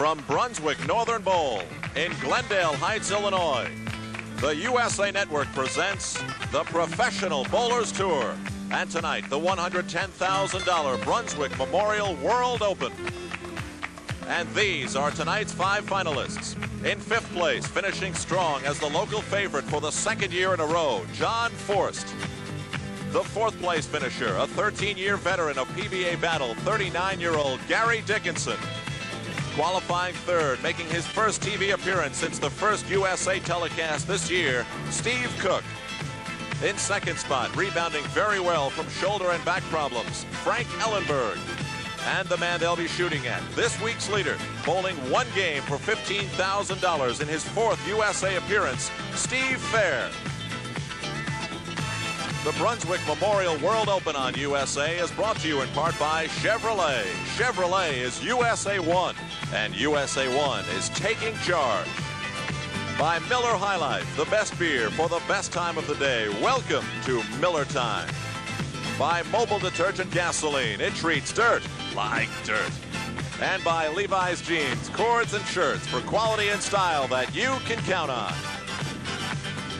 From Brunswick Northern Bowl in Glendale Heights, Illinois, the USA Network presents the Professional Bowlers Tour. And tonight, the $110,000 Brunswick Memorial World Open. And these are tonight's 5 finalists. In 5th place, finishing strong as the local favorite for the 2nd year in a row, John Forst. The 4th place finisher, a 13-year veteran of PBA battle, 39-year-old Gary Dickinson. Qualifying 3rd, making his first TV appearance since the first USA telecast this year, Steve Cook. In 2nd spot, rebounding very well from shoulder and back problems, Frank Ellenberg. And the man they'll be shooting at, this week's leader, bowling 1 game for $15,000 in his 4th USA appearance, Steve Fair. The Brunswick Memorial World Open on USA is brought to you in part by Chevrolet. Chevrolet is USA One, and USA One is taking charge. By Miller High Life, the best beer for the best time of the day. Welcome to Miller Time. By Mobile Detergent Gasoline, it treats dirt like dirt. And by Levi's Jeans, cords and shirts for quality and style that you can count on.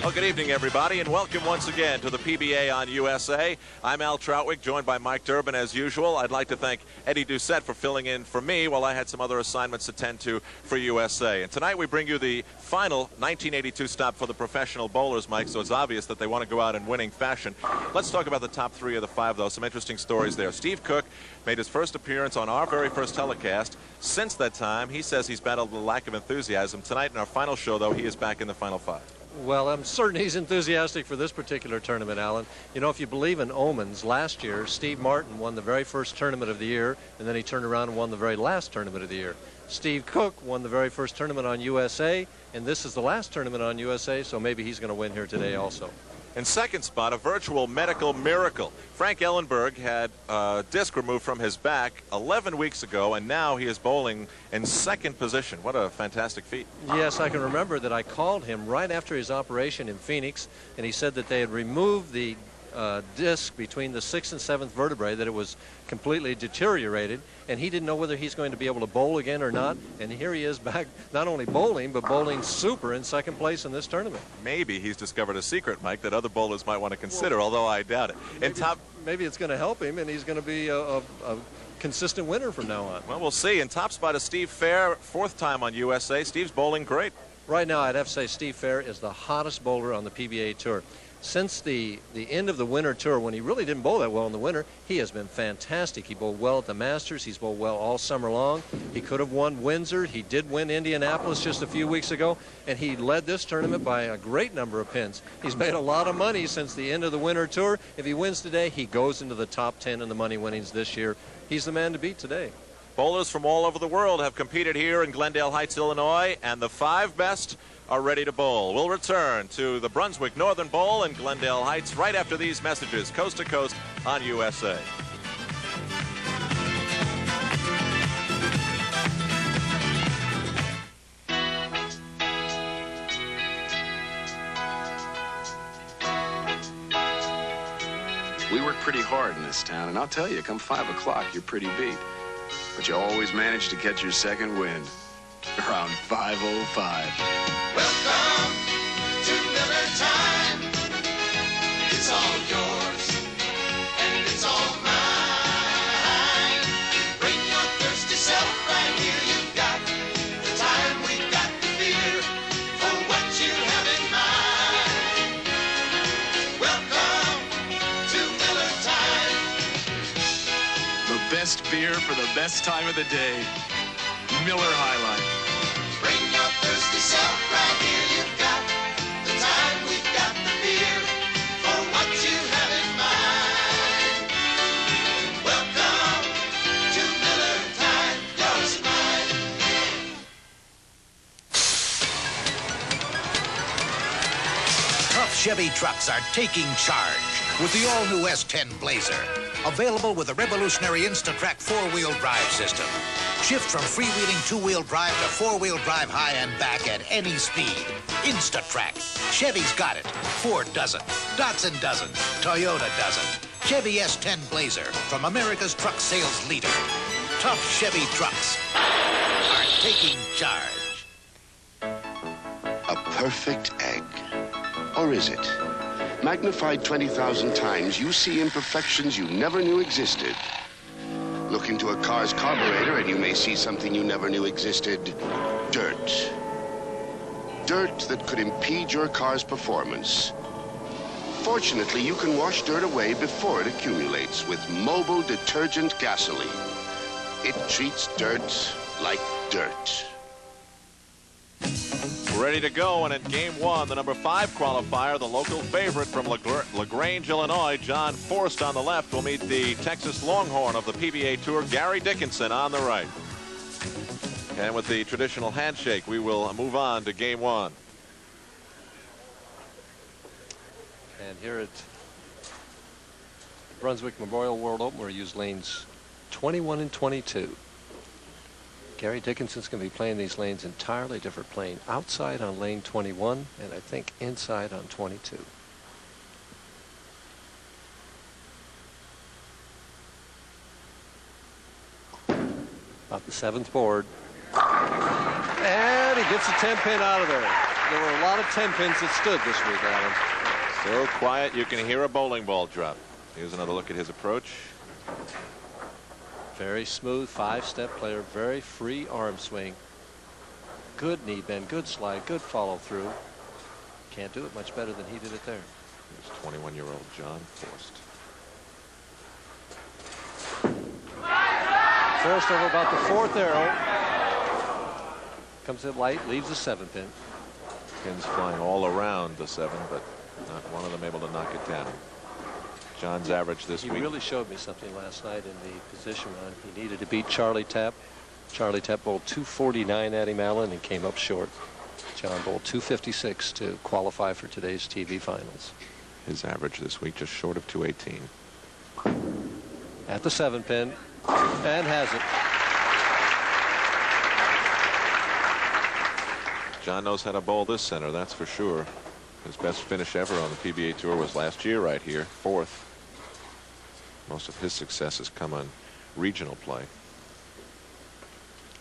Well, good evening, everybody, and welcome once again to the PBA on USA. I'm Al Troutwig, joined by Mike Durbin as usual. I'd like to thank Eddie Doucette for filling in for me while I had some other assignments to tend to for USA. And tonight we bring you the final 1982 stop for the professional bowlers, Mike, so it's obvious that they want to go out in winning fashion. Let's talk about the top 3 of the 5, though. Some interesting stories there. Steve Cook made his first appearance on our very first telecast. Since that time, he says he's battled the lack of enthusiasm. Tonight in our final show, though, he is back in the final 5. Well, I'm certain he's enthusiastic for this particular tournament, Alan. You know, if you believe in omens, last year, Steve Martin won the very first tournament of the year, and then he turned around and won the very last tournament of the year. Steve Cook won the very first tournament on USA, and this is the last tournament on USA, so maybe he's going to win here today also. In 2nd spot, a virtual medical miracle. Frank Ellenberg had a disc removed from his back 11 weeks ago, and now he is bowling in 2nd position. What a fantastic feat. Yes, I can remember that I called him right after his operation in Phoenix, and he said that they had removed the disc between the 6th and 7th vertebrae, that it was completely deteriorated, and he didn't know whether he's going to be able to bowl again or not. And here he is back, not only bowling, but bowling super in 2nd place in this tournament. Maybe he's discovered a secret, Mike, that other bowlers might want to consider, although I doubt it. Maybe it's going to help him, and he's going to be a consistent winner from now on. Well, we'll see. In top spot is Steve Fair, 4th time on USA. Steve's bowling great. Right now, I'd have to say Steve Fair is the hottest bowler on the PBA Tour. Since the end of the winter tour, when he really didn't bowl that well in the winter, he has been fantastic. He bowled well at the Masters. He's bowled well all summer long. He could have won Windsor. He did win Indianapolis just a few weeks ago, and he led this tournament by a great number of pins. He's made a lot of money since the end of the winter tour. If he wins today, he goes into the top 10 in the money winnings this year. He's the man to beat today. Bowlers from all over the world have competed here in Glendale Heights, Illinois, and the 5 best are ready to bowl. We'll return to the Brunswick Northern Bowl in Glendale Heights right after these messages, coast to coast on USA. We work pretty hard in this town, and I'll tell you, come 5 o'clock, you're pretty beat. But you always manage to catch your 2nd wind around 5:05. Welcome to Miller Time. It's all yours, and it's all mine. Bring your thirsty self right here. You've got the time, we've got the beer for what you have in mind. Welcome to Miller Time. The best beer for the best time of the day. Miller High Life. Bring your thirsty self right here. You've got the time, we've got the beer for what you have in mind. Welcome to Miller Time, yours and mine. Tough Chevy trucks are taking charge with the all-new S10 Blazer. Available with a revolutionary Instatrack 4-wheel drive system. Shift from freewheeling 2-wheel drive to 4-wheel drive high and back at any speed. Instatrack. Chevy's got it. Ford doesn't. Datsun doesn't. Toyota doesn't. Chevy S10 Blazer from America's truck sales leader. Tough Chevy trucks are taking charge. A perfect egg. Or is it? Magnified 20,000 times, you see imperfections you never knew existed. Look into a car's carburetor and you may see something you never knew existed. Dirt. Dirt that could impede your car's performance. Fortunately, you can wash dirt away before it accumulates with mobile detergent gasoline. It treats dirt like dirt. Ready to go, and in game one, the number 5 qualifier, the local favorite from LaGrange, Illinois, John Forst on the left, will meet the Texas Longhorn of the PBA Tour, Gary Dickinson, on the right. And with the traditional handshake, we will move on to game one. And here at Brunswick Memorial World Open, we use lanes 21 and 22. Gary Dickinson's going to be playing these lanes entirely different, playing outside on lane 21 and I think inside on 22. About the 7th board. And he gets a 10-pin out of there. There were a lot of 10-pins that stood this week, Alan. So quiet you can hear a bowling ball drop. Here's another look at his approach. Very smooth 5-step player, very free arm swing. Good knee bend, good slide, good follow through. Can't do it much better than he did it there. Here's 21-year-old John Forst. Forst over about the 4th arrow. Comes in light, leaves the 7-pin. Pins flying all around the 7, but not one of them able to knock it down. John's average this week. He really showed me something last night in the position run. He needed to beat Charlie Tapp. Charlie Tapp bowled 249 at him, Allen, and came up short. John bowled 256 to qualify for today's TV finals. His average this week just short of 218. At the 7-pin, and has it. John knows how to bowl this center, that's for sure. His best finish ever on the PBA Tour was last year right here, 4th. Most of his success has come on regional play.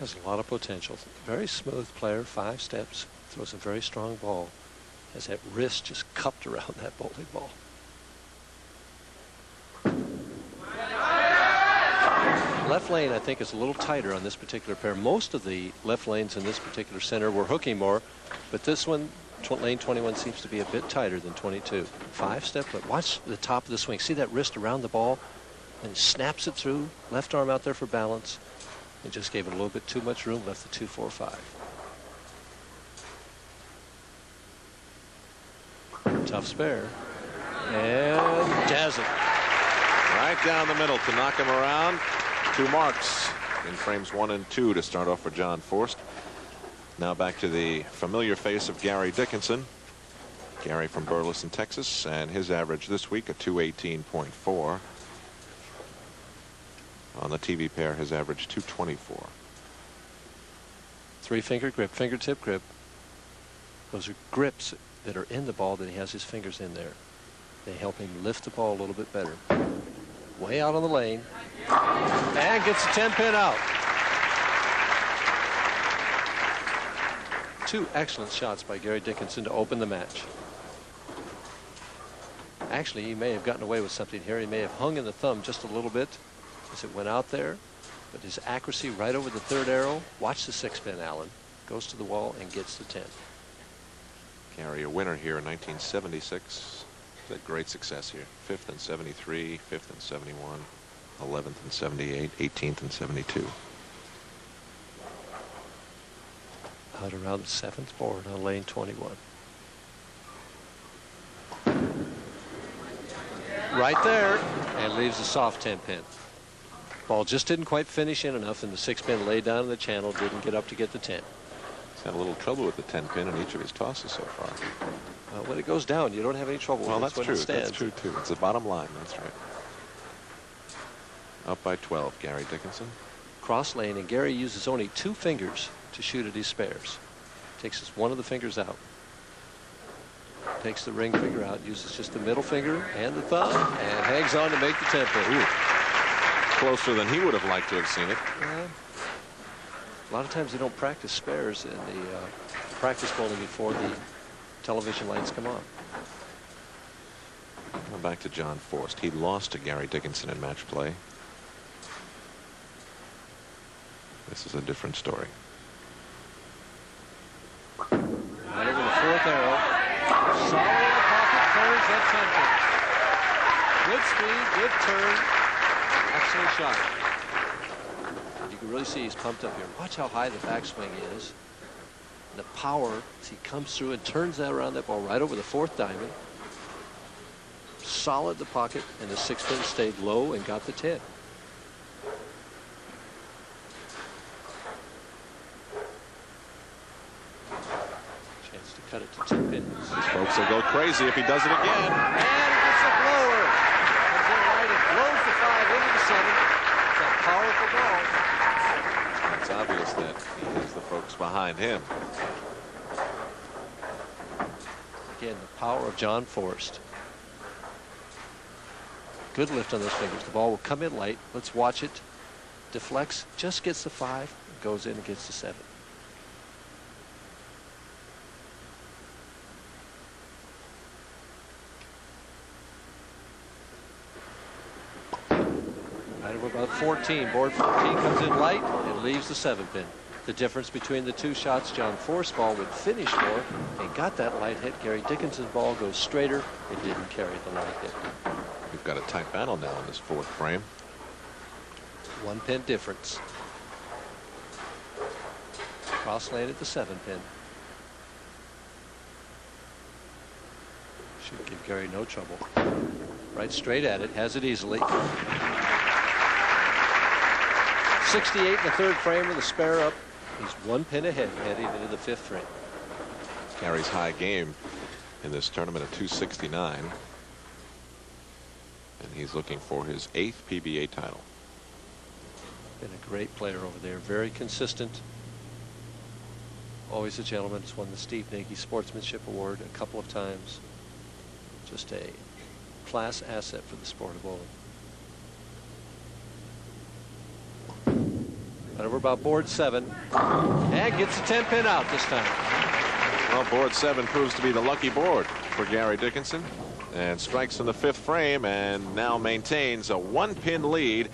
Has a lot of potential. Very smooth player, 5 steps, throws a very strong ball. Has that wrist just cupped around that bowling ball. Left lane, I think, is a little tighter on this particular pair. Most of the left lanes in this particular center were hooking more, but this one, lane 21, seems to be a bit tighter than 22. 5-step, but watch the top of the swing. See that wrist around the ball? And snaps it through, left arm out there for balance. And just gave it a little bit too much room, left the 2-4-5. Tough spare. And jazz it. Right down the middle to knock him around. 2 marks in frames 1 and 2 to start off for John Forst. Now back to the familiar face of Gary Dickinson. Gary from Burleson, Texas, and his average this week, a 218.4. On the TV pair, his average 224. 3-finger grip, fingertip grip. Those are grips that are in the ball that he has his fingers in there. They help him lift the ball a little bit better. Way out on the lane. And gets the 10-pin out. 2 excellent shots by Gary Dickinson to open the match. Actually, he may have gotten away with something here. He may have hung in the thumb just a little bit as it went out there, but his accuracy right over the 3rd arrow. Watch the 6-pin, Allen. Goes to the wall and gets the 10. Gary, a winner here in 1976. Had great success here. 5th in 73, 5th in 71, 11th in 78, 18th in 72. Out around the 7th board on lane 21. Right there, and leaves a soft 10-pin. Ball just didn't quite finish in enough, and the 6-pin laid down in the channel, didn't get up to get the 10. He's had a little trouble with the 10-pin in each of his tosses so far. When it goes down, you don't have any trouble. Well, with that's it when true. It stands. That's true, too. It's the bottom line. That's right. Up by 12, Gary Dickinson. Cross lane, and Gary uses only 2 fingers to shoot at his spares. Takes just one of the fingers out. Takes the ring finger out, uses just the middle finger and the thumb, and hangs on to make the 10-pin. Closer than he would have liked to have seen it. A lot of times they don't practice spares in the practice bowling before the television lights come on. Going back to John Forst. He lost to Gary Dickinson in match play. This is a different story. Right over the fourth arrow. Solid in the pocket, turns that 10 pin. Good speed, good turn. Excellent shot. You can really see he's pumped up here. Watch how high the backswing is. The power as he comes through and turns that around that ball right over the fourth diamond. Solid the pocket, and the 6 pin stayed low and got the 10. Chance to cut it to 10 pins. These folks will go crazy if he does it again. And he gets a blower. Comes in right and blows the 5 into the 7. It's a powerful ball. It's obvious that he has the folks behind him. Again, the power of John Forst. Good lift on those fingers. The ball will come in light. Let's watch it. Deflects, just gets the 5, goes in and gets the 7. Right over about 14. Board 14 comes in light and leaves the 7 pin. The difference between the two shots, John Forst's ball would finish for and got that light hit. Gary Dickinson's ball goes straighter. It didn't carry the light hit. We've got a tight battle now in this fourth frame. 1 pin difference. Cross lane at the 7 pin. Should give Gary no trouble. Right straight at it, has it easily. 68 in the 3rd frame with a spare up. He's 1 pin ahead heading into the 5th frame. Gary's high game in this tournament at 269. And he's looking for his 8th PBA title. Been a great player over there, very consistent. Always a gentleman. Has won the Steve Nagy Sportsmanship Award a couple of times. Just a class asset for the sport of bowling. Right over about board 7. And gets a 10 pin out this time. Well, board 7 proves to be the lucky board for Gary Dickinson. And strikes in the 5th frame and now maintains a 1 pin lead.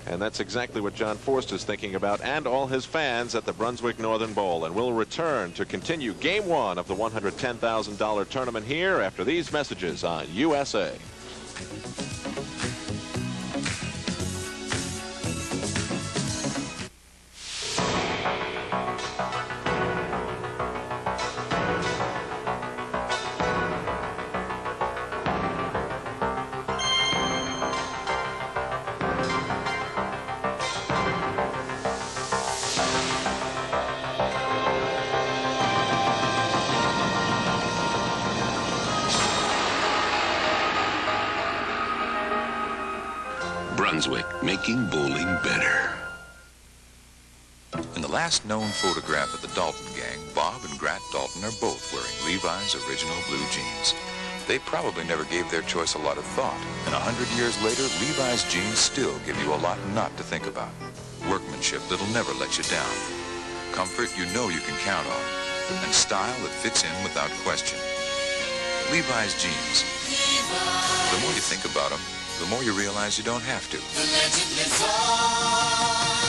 And that's exactly what John Forst is thinking about, and all his fans at the Brunswick Northern Bowl. And we'll return to continue game 1 of the $110,000 tournament here after these messages on USA. Brunswick, making bowling better. In the last known photograph of the Dalton gang, Bob and Grat Dalton are both wearing Levi's original blue jeans. They probably never gave their choice a lot of thought, and 100 years later, Levi's jeans still give you a lot not to think about. Workmanship that'll never let you down. Comfort you know you can count on, and style that fits in without question. Levi's jeans. The more you think about them, the more you realize you don't have to. The legend lives on.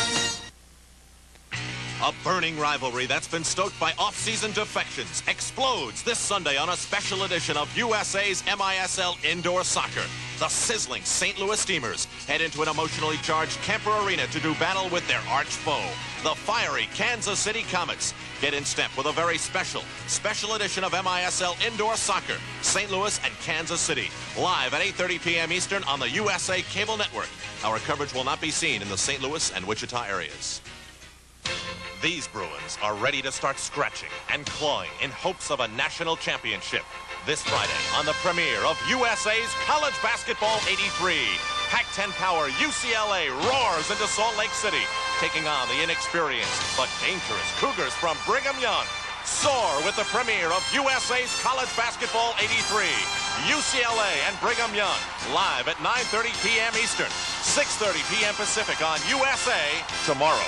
A burning rivalry that's been stoked by off-season defections explodes this Sunday on a special edition of USA's MISL Indoor Soccer. The sizzling St. Louis Steamers head into an emotionally charged Kemper Arena to do battle with their arch foe, the fiery Kansas City Comets. Get in step with a very special edition of MISL Indoor Soccer, St. Louis and Kansas City, live at 8:30 p.m. Eastern on the USA Cable Network. Our coverage will not be seen in the St. Louis and Wichita areas. These Bruins are ready to start scratching and clawing in hopes of a national championship. This Friday on the premiere of USA's College Basketball 83. Pac-10 power UCLA roars into Salt Lake City, taking on the inexperienced but dangerous Cougars from Brigham Young. Soar with the premiere of USA's College Basketball 83. UCLA and Brigham Young, live at 9:30 p.m. Eastern, 6:30 p.m. Pacific on USA tomorrow.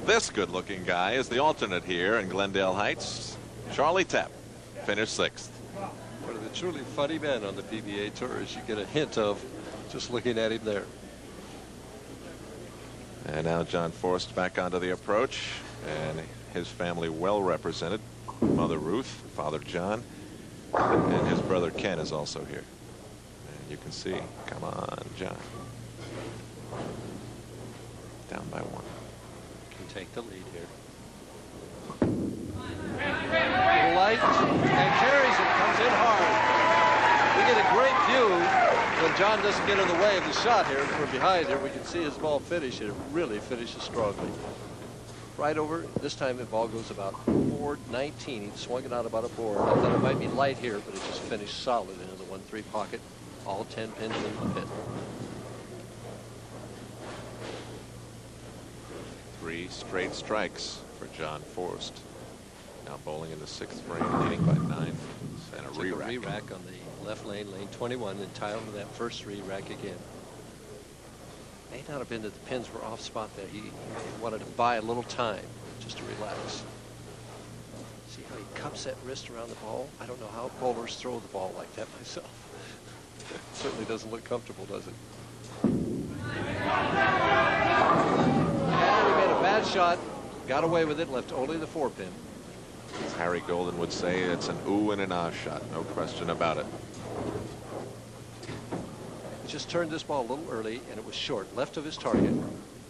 This good-looking guy is the alternate here in Glendale Heights. Charlie Tepp finished 6th. One of the truly funny men on the PBA Tour, as you get a hint of just looking at him there. And now John Forst back onto the approach, and his family well represented. Mother Ruth, Father John, and his brother Ken is also here. And you can see, come on, John. Down by 1. Can take the lead here. Little light, and carries it, comes in hard. We get a great view when John doesn't get in the way of the shot here. From behind here, we can see his ball finish, and it really finishes strongly. Right over, this time the ball goes about 419. He swung it out about a board. I thought it might be light here, but it just finished solid into the 1-3 pocket. All 10 pins in the pit. 3 straight strikes for John Forst. Now bowling in the 6th frame, leading by 9. And a re-rack. Re-rack on the left lane, lane 21, and tie over that first re-rack again. May not have been that the pins were off spot there. He wanted to buy a little time just to relax. See how he cups that wrist around the ball? I don't know how bowlers throw the ball like that myself. It certainly doesn't look comfortable, does it? And he made a bad shot, got away with it, left only the 4-pin. As Harry Golden would say, it's an ooh and an ah shot, no question about it. He just turned this ball a little early, and it was short, left of his target.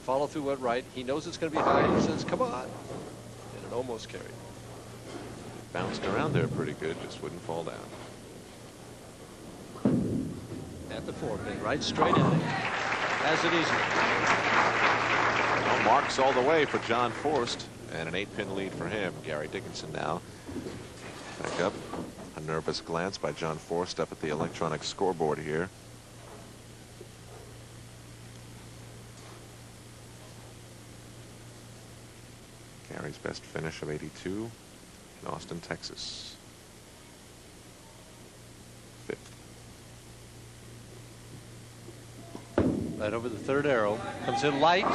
Follow through went right. He knows it's going to be high. He says, come on. And it almost carried. Bounced around there pretty good, just wouldn't fall down. At the 4-pin, right straight in it. Has it easy. Well, marks all the way for John Forst, and an 8-pin lead for him. Gary Dickinson now back up. A nervous glance by John Forst up at the electronic scoreboard here. Gary's best finish of 82 in Austin, Texas. 5th. Right over the 3rd arrow. Comes in light,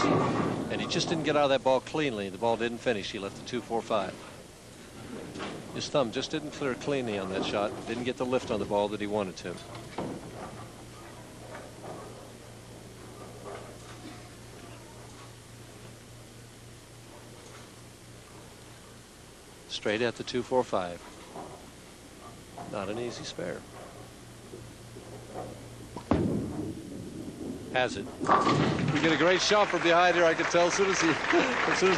and he just didn't get out of that ball cleanly. The ball didn't finish. He left the 2-4-5. His thumb just didn't clear cleanly on that shot. Didn't get the lift on the ball that he wanted to. Straight at the 2-4-5. Not an easy spare. Has it. We get a great shot from behind here. I can tell as soon as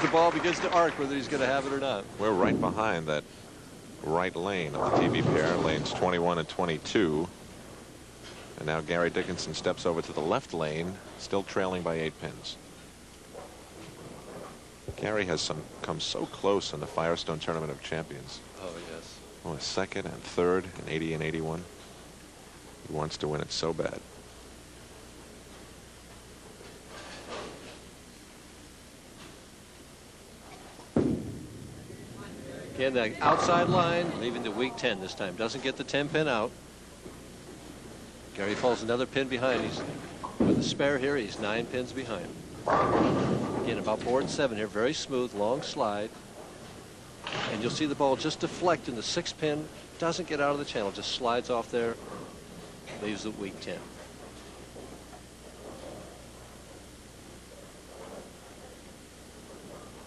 the ball begins to arc whether he's going to have it or not. We're right behind that right lane of the TV pair, lanes 21 and 22. And now Gary Dickinson steps over to the left lane, still trailing by 8 pins. Gary has come so close in the Firestone Tournament of Champions. Oh, yes. Well, 2nd and 3rd in 80 and 81. He wants to win it so bad. Again, the outside line, leaving the weak 10 this time. Doesn't get the 10-pin out. Gary falls another pin behind. He's with a spare here. He's 9 pins behind. Again, about board 7 here. Very smooth, long slide. And you'll see the ball just deflect in the 6th pin. Doesn't get out of the channel. Just slides off there. Leaves the weak 10.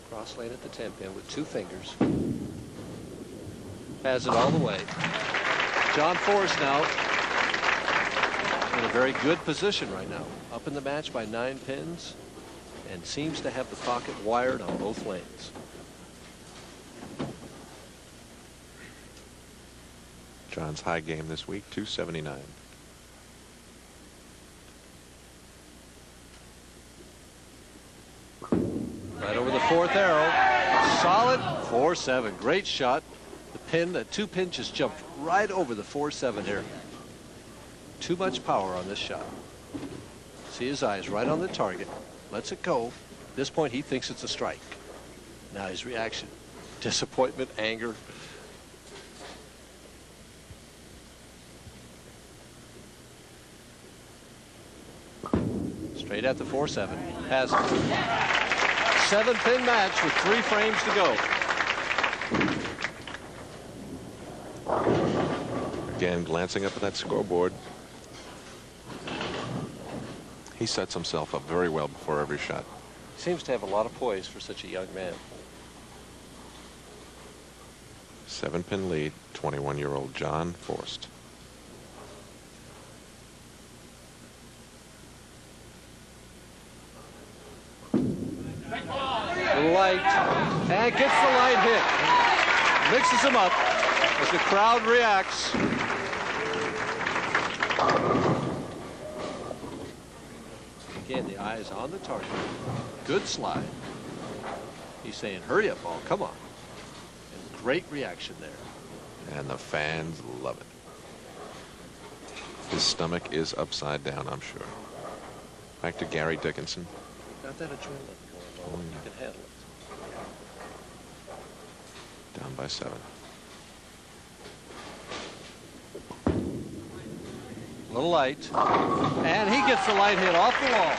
Cross lane at the 10-pin with 2 fingers. Has it all the way. John Forst now in a very good position right now. Up in the match by 9 pins and seems to have the pocket wired on both lanes. John's high game this week, 279. Right over the 4th arrow. Solid 4-7. Great shot. The pin, that 2-pin just jumped right over the 4-7 here. Too much power on this shot. See his eyes right on the target. Lets it go. At this point, he thinks it's a strike. Now his reaction. Disappointment, anger. Straight at the 4-7. Has it. 7-pin match with 3 frames to go. Again, glancing up at that scoreboard. He sets himself up very well before every shot. Seems to have a lot of poise for such a young man. 7-pin lead, 21-year-old John Forst. Light, and gets the light hit. Mixes him up as the crowd reacts. Again, the eye is on the target. Good slide. He's saying, hurry up, ball, come on. And great reaction there. And the fans love it. His stomach is upside down, I'm sure. Back to Gary Dickinson. Got that adrenaline going on. You can handle it. Down by 7. A little light. And he gets the light hit off the wall.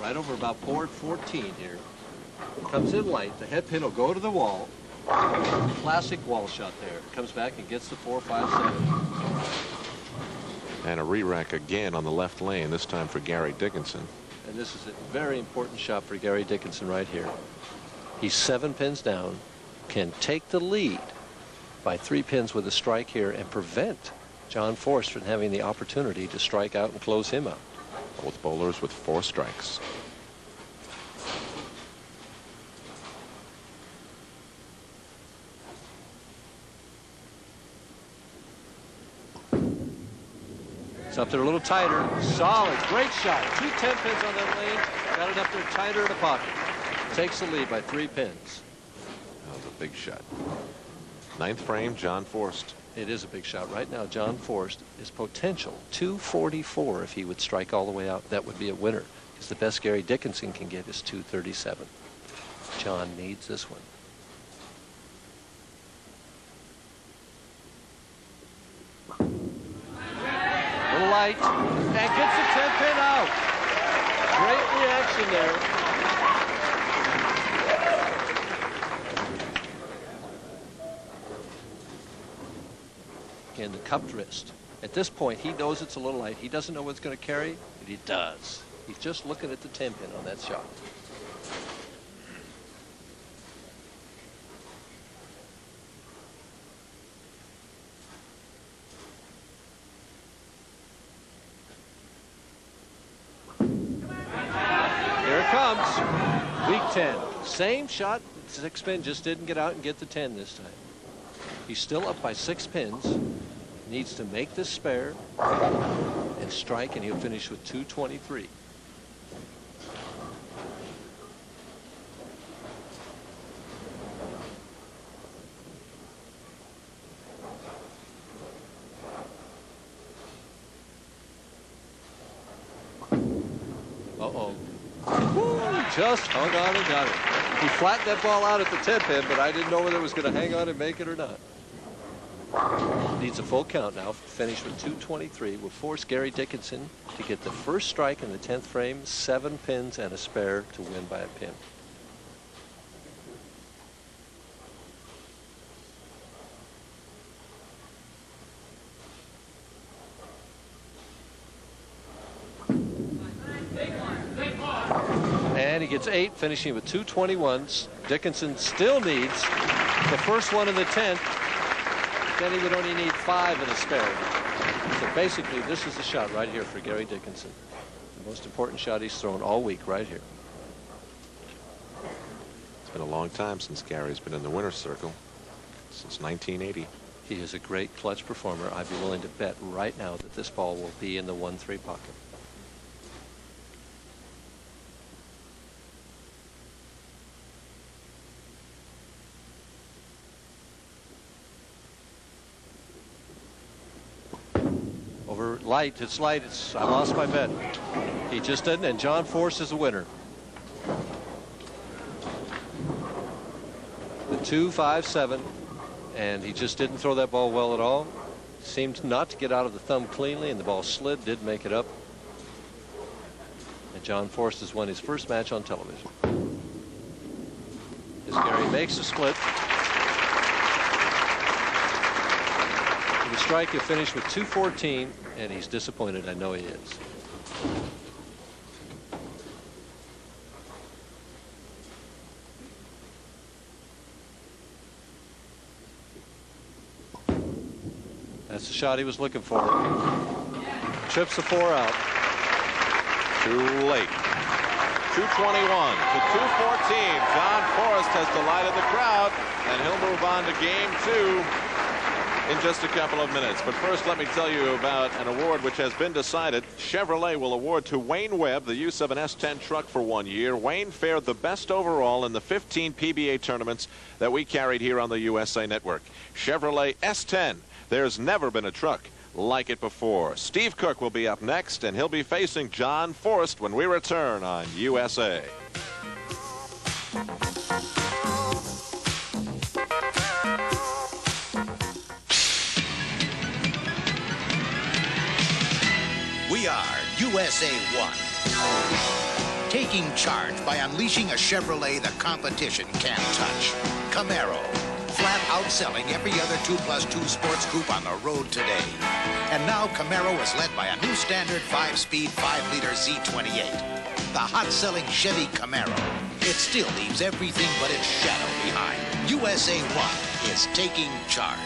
Right over about board 14 here. Comes in light. The head pin will go to the wall. Classic wall shot there. Comes back and gets the 4-5-7. And a re-rack again on the left lane, this time for Gary Dickinson. And this is a very important shot for Gary Dickinson right here. He's 7 pins down, can take the lead by 3 pins with a strike here and prevent John Forst from having the opportunity to strike out and close him out. Both bowlers with 4 strikes. It's up there a little tighter. Solid. Great shot. 2 10 pins on that lane. Got it up there tighter in the pocket. Takes the lead by 3 pins. That was a big shot. 9th frame, John Forst. It is a big shot. Right now, John Forst is potential 244 if he would strike all the way out. That would be a winner. Because the best Gary Dickinson can get is 237. John needs this one. Light and gets the 10 pin out. Great reaction there. Again, the cupped wrist. At this point, he knows it's a little light. He doesn't know what's going to carry, but he does. He's just looking at the 10 pin on that shot. Week 10. Same shot. 6 pin, just didn't get out and get the 10 this time. He's still up by 6 pins. Needs to make this spare and strike, and he'll finish with 223. Uh-oh. Just hung on and got it. He flattened that ball out at the 10 pin, but I didn't know whether it was going to hang on and make it or not. Needs a full count now. Finish with 223. Will force Gary Dickinson to get the first strike in the 10th frame, 7 pins and a spare to win by a pin. And he gets 8, finishing with 221s. Dickinson still needs the first one in the 10th. Then he would only need 5 in a spare. So basically, this is the shot right here for Gary Dickinson. The most important shot he's thrown all week right here. It's been a long time since Gary's been in the winner's circle. Since 1980. He is a great clutch performer. I'd be willing to bet right now that this ball will be in the 1-3 pocket. Over light, it's light, I lost my bet. He just didn't, and John Forst is the winner. The 2-5-7, and he just didn't throw that ball well at all. seemed not to get out of the thumb cleanly, and the ball slid, did make it up. And John Forrest has won his first match on television. As Gary makes a split. With a strike, he'll finish with 214, and he's disappointed. I know he is. That's the shot he was looking for. Chips the 4 out. Too late. 221 to 214. John Forrest has delighted the crowd, and he'll move on to game 2 in just a couple of minutes. But first, let me tell you about an award which has been decided. Chevrolet will award to Wayne Webb the use of an S10 truck for 1 year. Wayne fared the best overall in the 15 PBA tournaments that we carried here on the USA Network. Chevrolet S10. There's never been a truck like it before. Steve Cook will be up next, and he'll be facing John Forrest when we return on USA. We are USA 1. Taking charge by unleashing a Chevrolet the competition can't touch. Camaro. Flat outselling every other 2+2 sports coupe on the road today. And now Camaro is led by a new standard 5-speed 5-liter Z28. The hot-selling Chevy Camaro. It still leaves everything but its shadow behind. USA 1 is taking charge.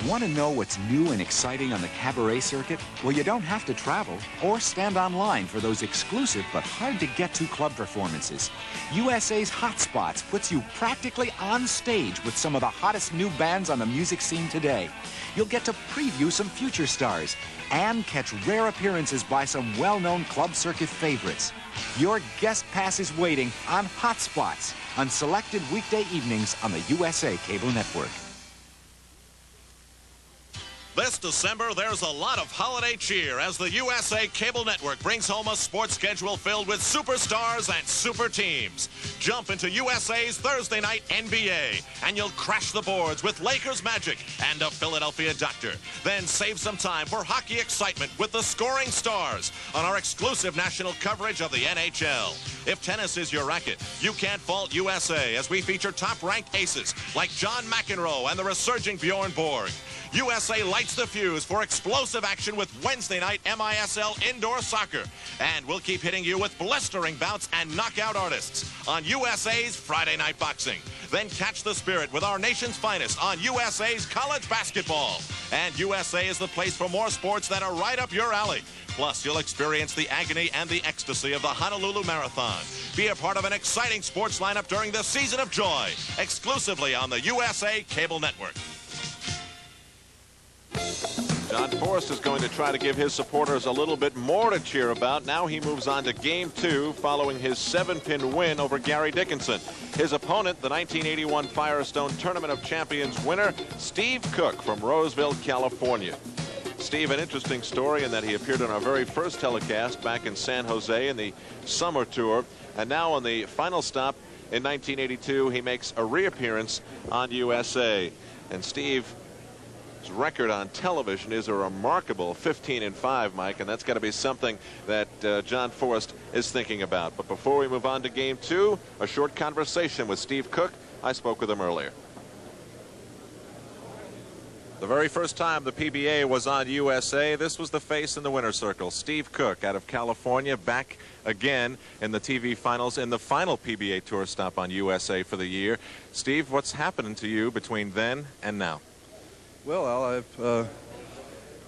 Want to know what's new and exciting on the cabaret circuit? Well, you don't have to travel or stand online for those exclusive but hard-to-get-to club performances. USA's Hot Spots puts you practically on stage with some of the hottest new bands on the music scene today. You'll get to preview some future stars and catch rare appearances by some well-known club circuit favorites. Your guest pass is waiting on Hot Spots on selected weekday evenings on the USA Cable Network. This December, there's a lot of holiday cheer as the USA Cable Network brings home a sports schedule filled with superstars and super teams. Jump into USA's Thursday night NBA, and you'll crash the boards with Lakers Magic and a Philadelphia Doctor. Then save some time for hockey excitement with the Scoring Stars on our exclusive national coverage of the NHL. If tennis is your racket, you can't fault USA as we feature top-ranked aces like John McEnroe and the resurging Bjorn Borg. USA lights the fuse for explosive action with Wednesday night MISL indoor soccer. And we'll keep hitting you with blistering bouts and knockout artists on USA's Friday night boxing. Then catch the spirit with our nation's finest on USA's college basketball. And USA is the place for more sports that are right up your alley. Plus, you'll experience the agony and the ecstasy of the Honolulu Marathon. Be a part of an exciting sports lineup during the Season of Joy, exclusively on the USA Cable Network. John Forrest is going to try to give his supporters a little bit more to cheer about. Now he moves on to Game 2 following his 7-pin win over Gary Dickinson. His opponent, the 1981 Firestone Tournament of Champions winner, Steve Cook from Roseville, California. Steve, an interesting story in that he appeared on our very first telecast back in San Jose in the summer tour. And now on the final stop in 1982, he makes a reappearance on USA. And Steve, his record on television is a remarkable 15-5, Mike, and that's got to be something that John Forrest is thinking about. But before we move on to Game 2, a short conversation with Steve Cook. I spoke with him earlier. The very first time the PBA was on USA, this was the face in the winner's circle. Steve Cook out of California, back again in the TV finals in the final PBA Tour stop on USA for the year. Steve, what's happening to you between then and now? Well, Al,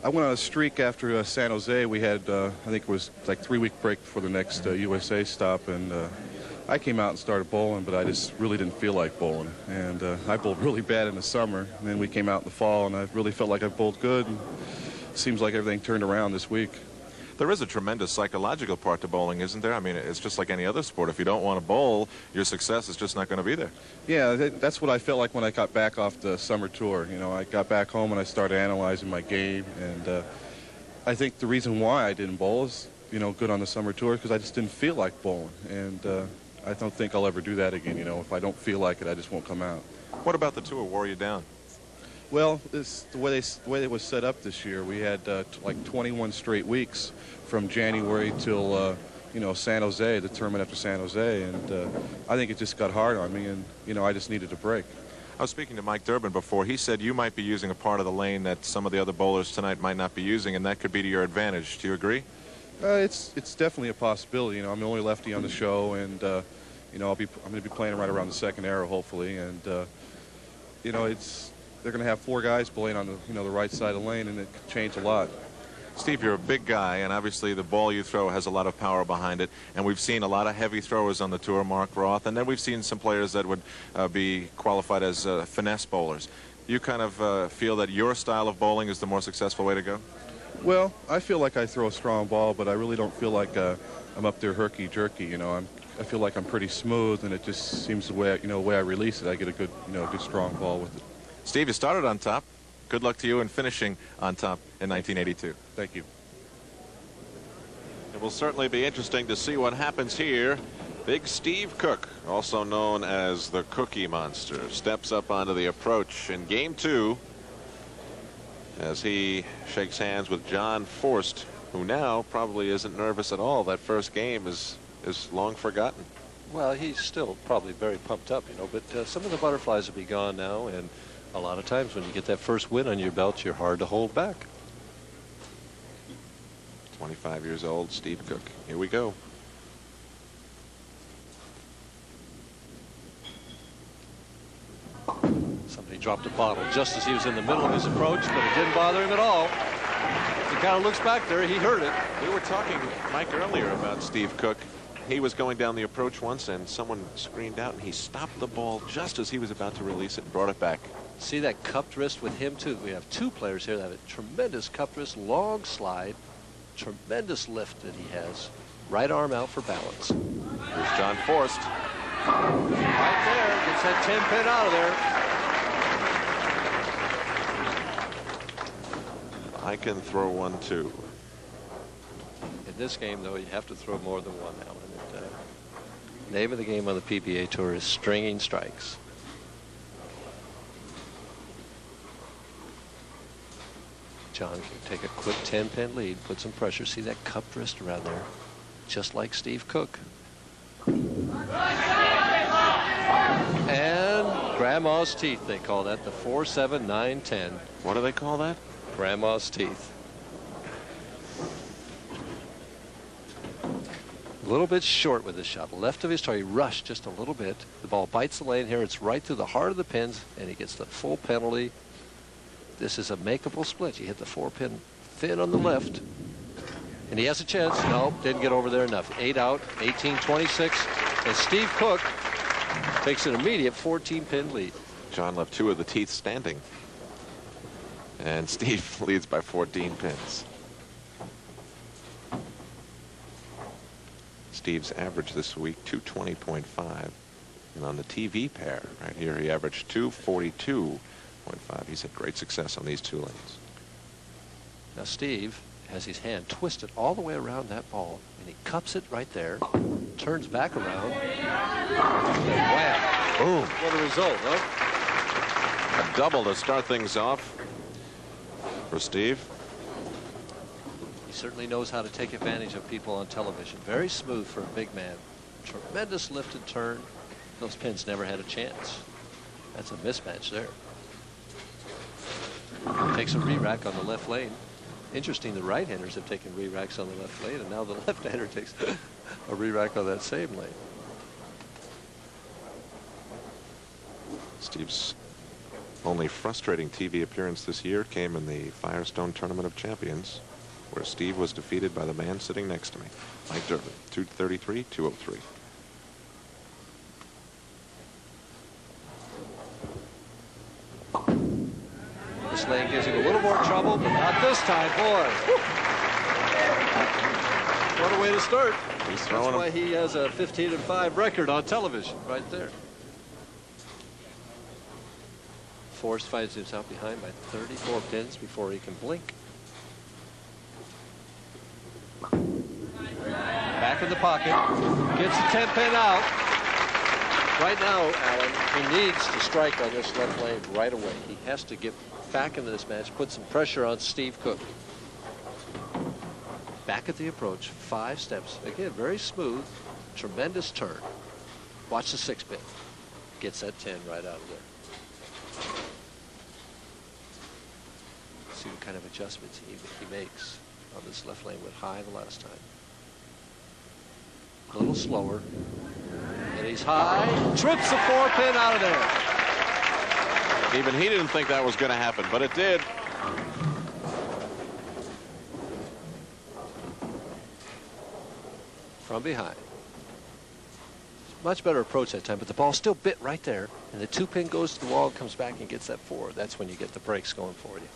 I went on a streak after San Jose. We had, I think it was like 3-week break before the next USA stop, and I came out and started bowling, but I just really didn't feel like bowling. And I bowled really bad in the summer, and then we came out in the fall, and I really felt like I bowled good. And it seems like everything turned around this week. There is a tremendous psychological part to bowling, isn't there? I mean, it's just like any other sport. If you don't want to bowl, your success is just not going to be there. Yeah, that's what I felt like when I got back off the summer tour. You know, I got back home and I started analyzing my game, and I think the reason why I didn't bowl is, you know, good on the summer tour, because I just didn't feel like bowling, and I don't think I'll ever do that again. You know, if I don't feel like it, I just won't come out. What about the tour wore you down? Well, the way it was set up this year, we had like 21 straight weeks from January till San Jose, the tournament after San Jose, and I think it just got hard on me, and I just needed a break. I was speaking to Mike Durbin before. He said you might be using a part of the lane that some of the other bowlers tonight might not be using, and that could be to your advantage. Do you agree? It's definitely a possibility. I'm the only lefty on the show, and I'm going to be playing right around the second arrow, hopefully, and they're going to have 4 guys playing on the the right side of the lane, and it could change a lot. Steve, you're a big guy, and obviously the ball you throw has a lot of power behind it. And we've seen a lot of heavy throwers on the tour, Mark Roth, and then we've seen some players that would be qualified as finesse bowlers. You kind of feel that your style of bowling is the more successful way to go? Well, I feel like I throw a strong ball, but I really don't feel like I'm up there herky-jerky. I feel like I'm pretty smooth, and it just seems the way I release it, I get a good, good strong ball with it. Steve, you started on top. Good luck to you in finishing on top in 1982. Thank you. It will certainly be interesting to see what happens here. Big Steve Cook, also known as the Cookie Monster, steps up onto the approach in Game 2 as he shakes hands with John Forst, who now probably isn't nervous at all. That first game is long forgotten. Well, he's still probably very pumped up, but some of the butterflies will be gone now, and a lot of times when you get that first win on your belt, you're hard to hold back. 25 years old, Steve Cook. Here we go. Somebody dropped a bottle just as he was in the middle of his approach, but it didn't bother him at all. He kind of looks back there. He heard it. We were talking, Mike, earlier about Steve Cook. He was going down the approach once, and someone screamed out, and he stopped the ball just as he was about to release it and brought it back. See that cupped wrist with him, too. We have 2 players here that have a tremendous cupped wrist, long slide, tremendous lift that he has. Right arm out for balance. Here's John Forst. Right there. Gets that 10-pin out of there. I can throw one, too. In this game, though, you have to throw more than one, Alan. The name of the game on the PBA Tour is stringing strikes. John can take a quick 10-pin lead, put some pressure. See that cupped wrist around there, just like Steve Cook. And Grandma's teeth, they call that, the 4-7-9-10. What do they call that? Grandma's teeth. A little bit short with the shot. Left of his target, he rushed just a little bit. The ball bites the lane here. It's right through the heart of the pins, and he gets the full penalty. This is a makeable split. You hit the 4-pin thin on the left, and he has a chance. No, didn't get over there enough. 8 out, 18-26, and Steve Cook takes an immediate 14-pin lead. John left 2 of the teeth standing, and Steve leads by 14 pins. Steve's average this week, 220.5. And on the TV pair, right here, he averaged 242.5. He's had great success on these 2 lanes. Now, Steve has his hand twisted all the way around that ball, and he cups it right there, turns back around. Wham! Boom. What a result, huh? A double to start things off for Steve. He certainly knows how to take advantage of people on television. Very smooth for a big man. Tremendous lift and turn. Those pins never had a chance. That's a mismatch there. Takes a re-rack on the left lane. Interesting, the right-handers have taken re-racks on the left lane, and now the left-hander takes a re-rack on that same lane. Steve's only frustrating TV appearance this year came in the Firestone Tournament of Champions, where Steve was defeated by the man sitting next to me, Mike Durbin, 233-203. This lane gives him a little more trouble, but not this time, boy. What a way to start. He's throwing That's why he has a 15-5 record on television right there. Forst finds himself behind by 34 pins before he can blink. Back in the pocket, gets the 10-pin out. Right now, Alan, he needs to strike on this left lane right away. He has to get back into this match, put some pressure on Steve Cook. Back at the approach, 5 steps. Again, very smooth, tremendous turn. Watch the 6-pin. Gets that 10 right out of there. See what kind of adjustments he makes on this left lane. Went high the last time. A little slower. And he's high. Trips the 4-pin out of there. Even he didn't think that was going to happen, but it did. From behind. Much better approach that time, but the ball still bit right there, and the 2-pin goes to the wall, comes back and gets that 4. That's when you get the breaks going for you.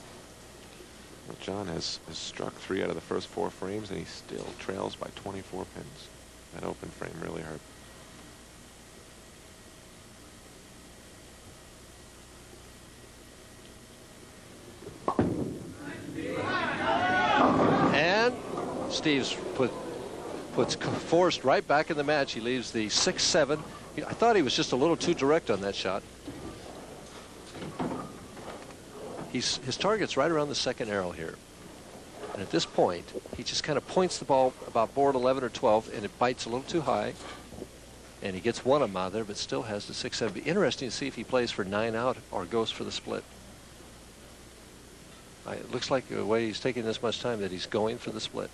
Well, John has struck 3 out of the first 4 frames, and he still trails by 24 pins. That open frame really hurt. And Steve's puts Forrest right back in the match. He leaves the 6-7. I thought he was just a little too direct on that shot. His target's right around the 2nd arrow here. And at this point, he just kind of points the ball about board 11 or 12, and it bites a little too high. And he gets one of them out there, but still has the 6-7. It'd be interesting to see if he plays for 9 out or goes for the split. It looks like the way he's taking this much time that he's going for the split.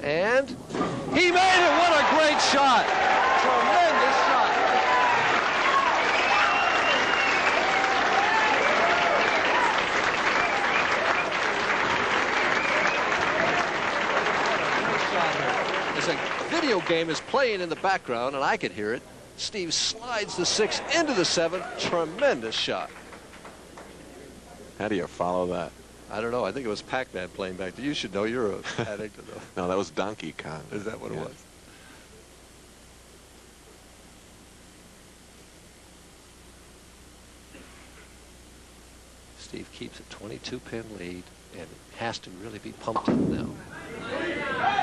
And he made it. What a great shot. Tremendous shot. As a video game is playing in the background, and I could hear it, Steve slides the 6 into the 7. Tremendous shot. How do you follow that? I don't know. I think it was Pac-Man playing back there. You should know. You're an addict. No, that was Donkey Kong. Is that what it was? Steve keeps a 22-pin lead and has to really be pumped up now.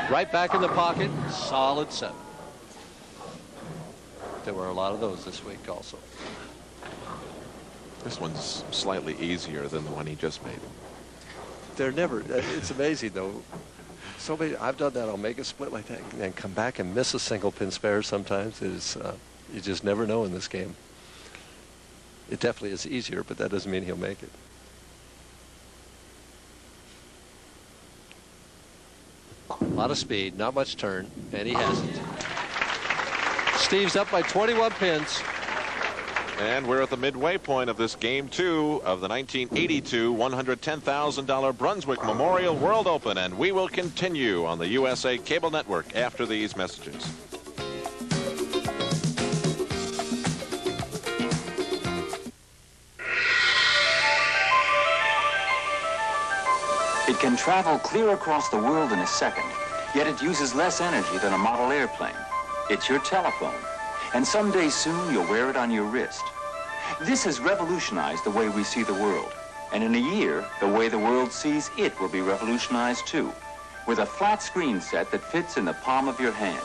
Right back in the pocket. Solid 7. There were a lot of those this week also. This one's slightly easier than the one he just made. They're never, it's amazing though. So many, I've done that. I'll make a split like that and come back and miss a single pin spare sometimes. It's, you just never know in this game. It definitely is easier, but that doesn't mean he'll make it. A lot of speed, not much turn, and he hasn't. Steve's up by 21 pins. And we're at the midway point of this Game 2 of the 1982 $110,000 Brunswick Memorial World Open, and we will continue on the USA Cable Network after these messages. It can travel clear across the world in a second, yet it uses less energy than a model airplane. It's your telephone, and someday soon you'll wear it on your wrist. This has revolutionized the way we see the world, and in a year, the way the world sees it will be revolutionized too, with a flat screen set that fits in the palm of your hand.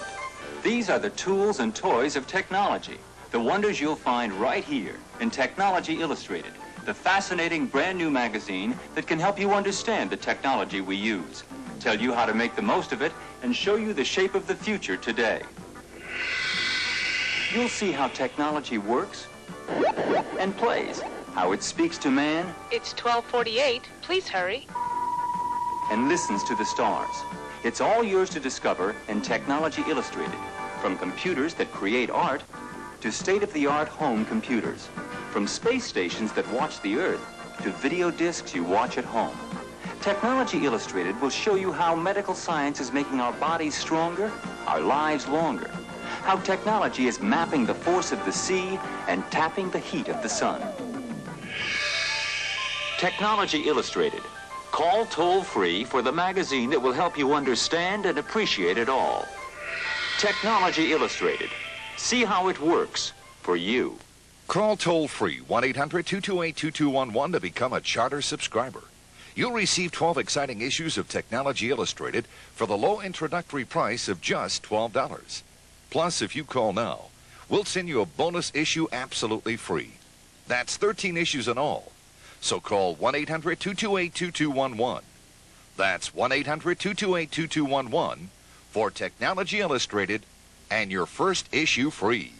These are the tools and toys of technology, the wonders you'll find right here in Technology Illustrated, the fascinating brand new magazine that can help you understand the technology we use, tell you how to make the most of it, and show you the shape of the future today. You'll see how technology works and plays, how it speaks to man. It's 12:48. Please hurry. And listens to the stars. It's all yours to discover in Technology Illustrated, from computers that create art to state-of-the-art home computers, from space stations that watch the Earth to video discs you watch at home. Technology Illustrated will show you how medical science is making our bodies stronger, our lives longer, how technology is mapping the force of the sea and tapping the heat of the sun. Technology Illustrated. Call toll-free for the magazine that will help you understand and appreciate it all. Technology Illustrated. See how it works for you. Call toll-free 1-800-228-2211 to become a charter subscriber. You'll receive 12 exciting issues of Technology Illustrated for the low introductory price of just $12. Plus, if you call now, we'll send you a bonus issue absolutely free. That's 13 issues in all. So call 1-800-228-2211. That's 1-800-228-2211 for Technology Illustrated and your first issue free.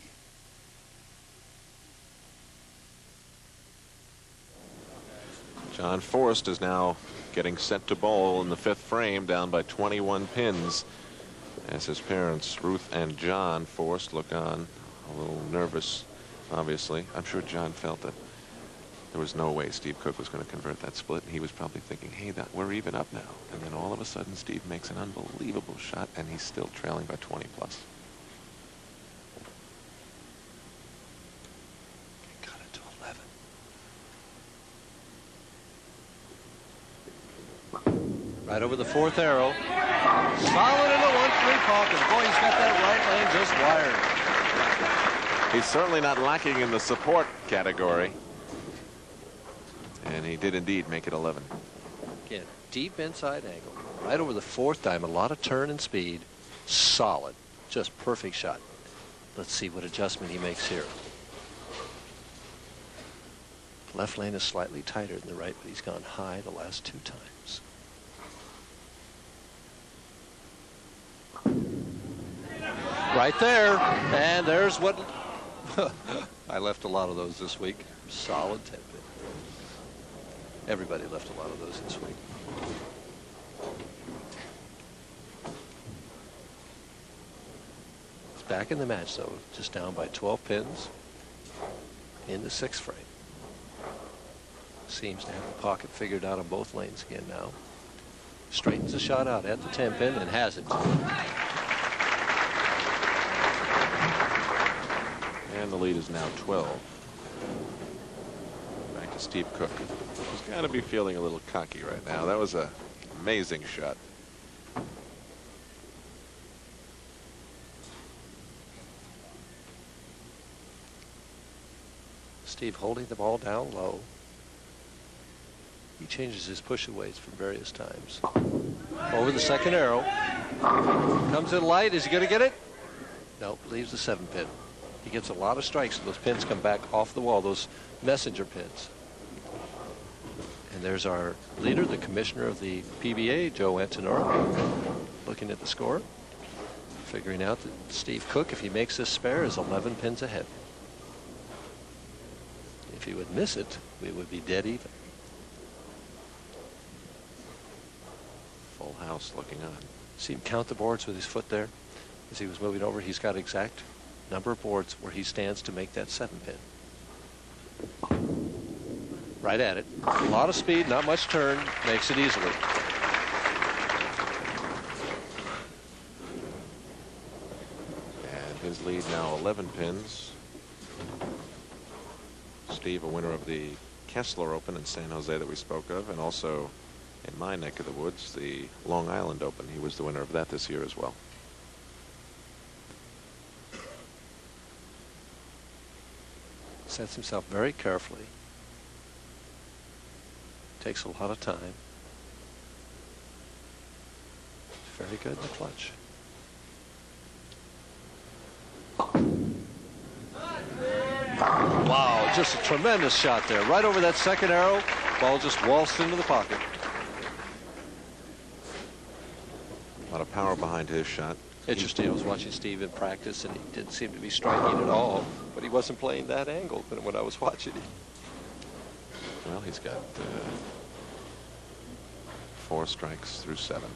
John Forrest is now getting set to bowl in the 5th frame, down by 21 pins, as his parents, Ruth and John Forrest, look on, a little nervous, obviously. I'm sure John felt that there was no way Steve Cook was going to convert that split. He was probably thinking, hey, we're even up now. And then all of a sudden, Steve makes an unbelievable shot, and he's still trailing by 20 plus. Got it to 11. Right over the 4th arrow. Solid in the 1-3 pocket. Boy, he's got that right lane just wired. He's certainly not lacking in the support category. And he did indeed make it 11. Again, deep inside angle. Right over the 4th diamond. A lot of turn and speed. Solid. Just perfect shot. Let's see what adjustment he makes here. Left lane is slightly tighter than the right, but he's gone high the last 2 times. Right there. And there's what... I left a lot of those this week. Solid 10 pin. Everybody left a lot of those this week. It's back in the match, though. Just down by 12 pins in the 6th frame. Seems to have the pocket figured out on both lanes again now. Straightens the shot out at the 10 pin and has it. And the lead is now 12. Back to Steve Cook. He's got to be feeling a little cocky right now. That was an amazing shot. Steve holding the ball down low. He changes his push-aways from various times. Over the 2nd arrow. Comes in light. Is he going to get it? Nope. Leaves the 7 pin. He gets a lot of strikes, and those pins come back off the wall, those messenger pins. And there's our leader, the commissioner of the PBA, Joe Antonora, looking at the score, figuring out that Steve Cook, if he makes this spare, is 11 pins ahead. If he would miss it, we would be dead even. Full house looking on. See him count the boards with his foot there? As he was moving over, he's got exact number of boards where he stands to make that 7 pin. Right at it. A lot of speed, not much turn, makes it easily. And his lead now 11 pins. Steve, a winner of the Kessler Open in San Jose that we spoke of, and also in my neck of the woods, the Long Island Open. He was the winner of that this year as well. Sets himself very carefully. Takes a lot of time. Very good in the clutch. Wow, just a tremendous shot there. Right over that 2nd arrow. Ball just waltzed into the pocket. A lot of power behind his shot. Interesting. I was watching Steve in practice, and he didn't seem to be striking at all, but he wasn't playing that angle when I was watching him. Well, he's got 4 strikes through 7.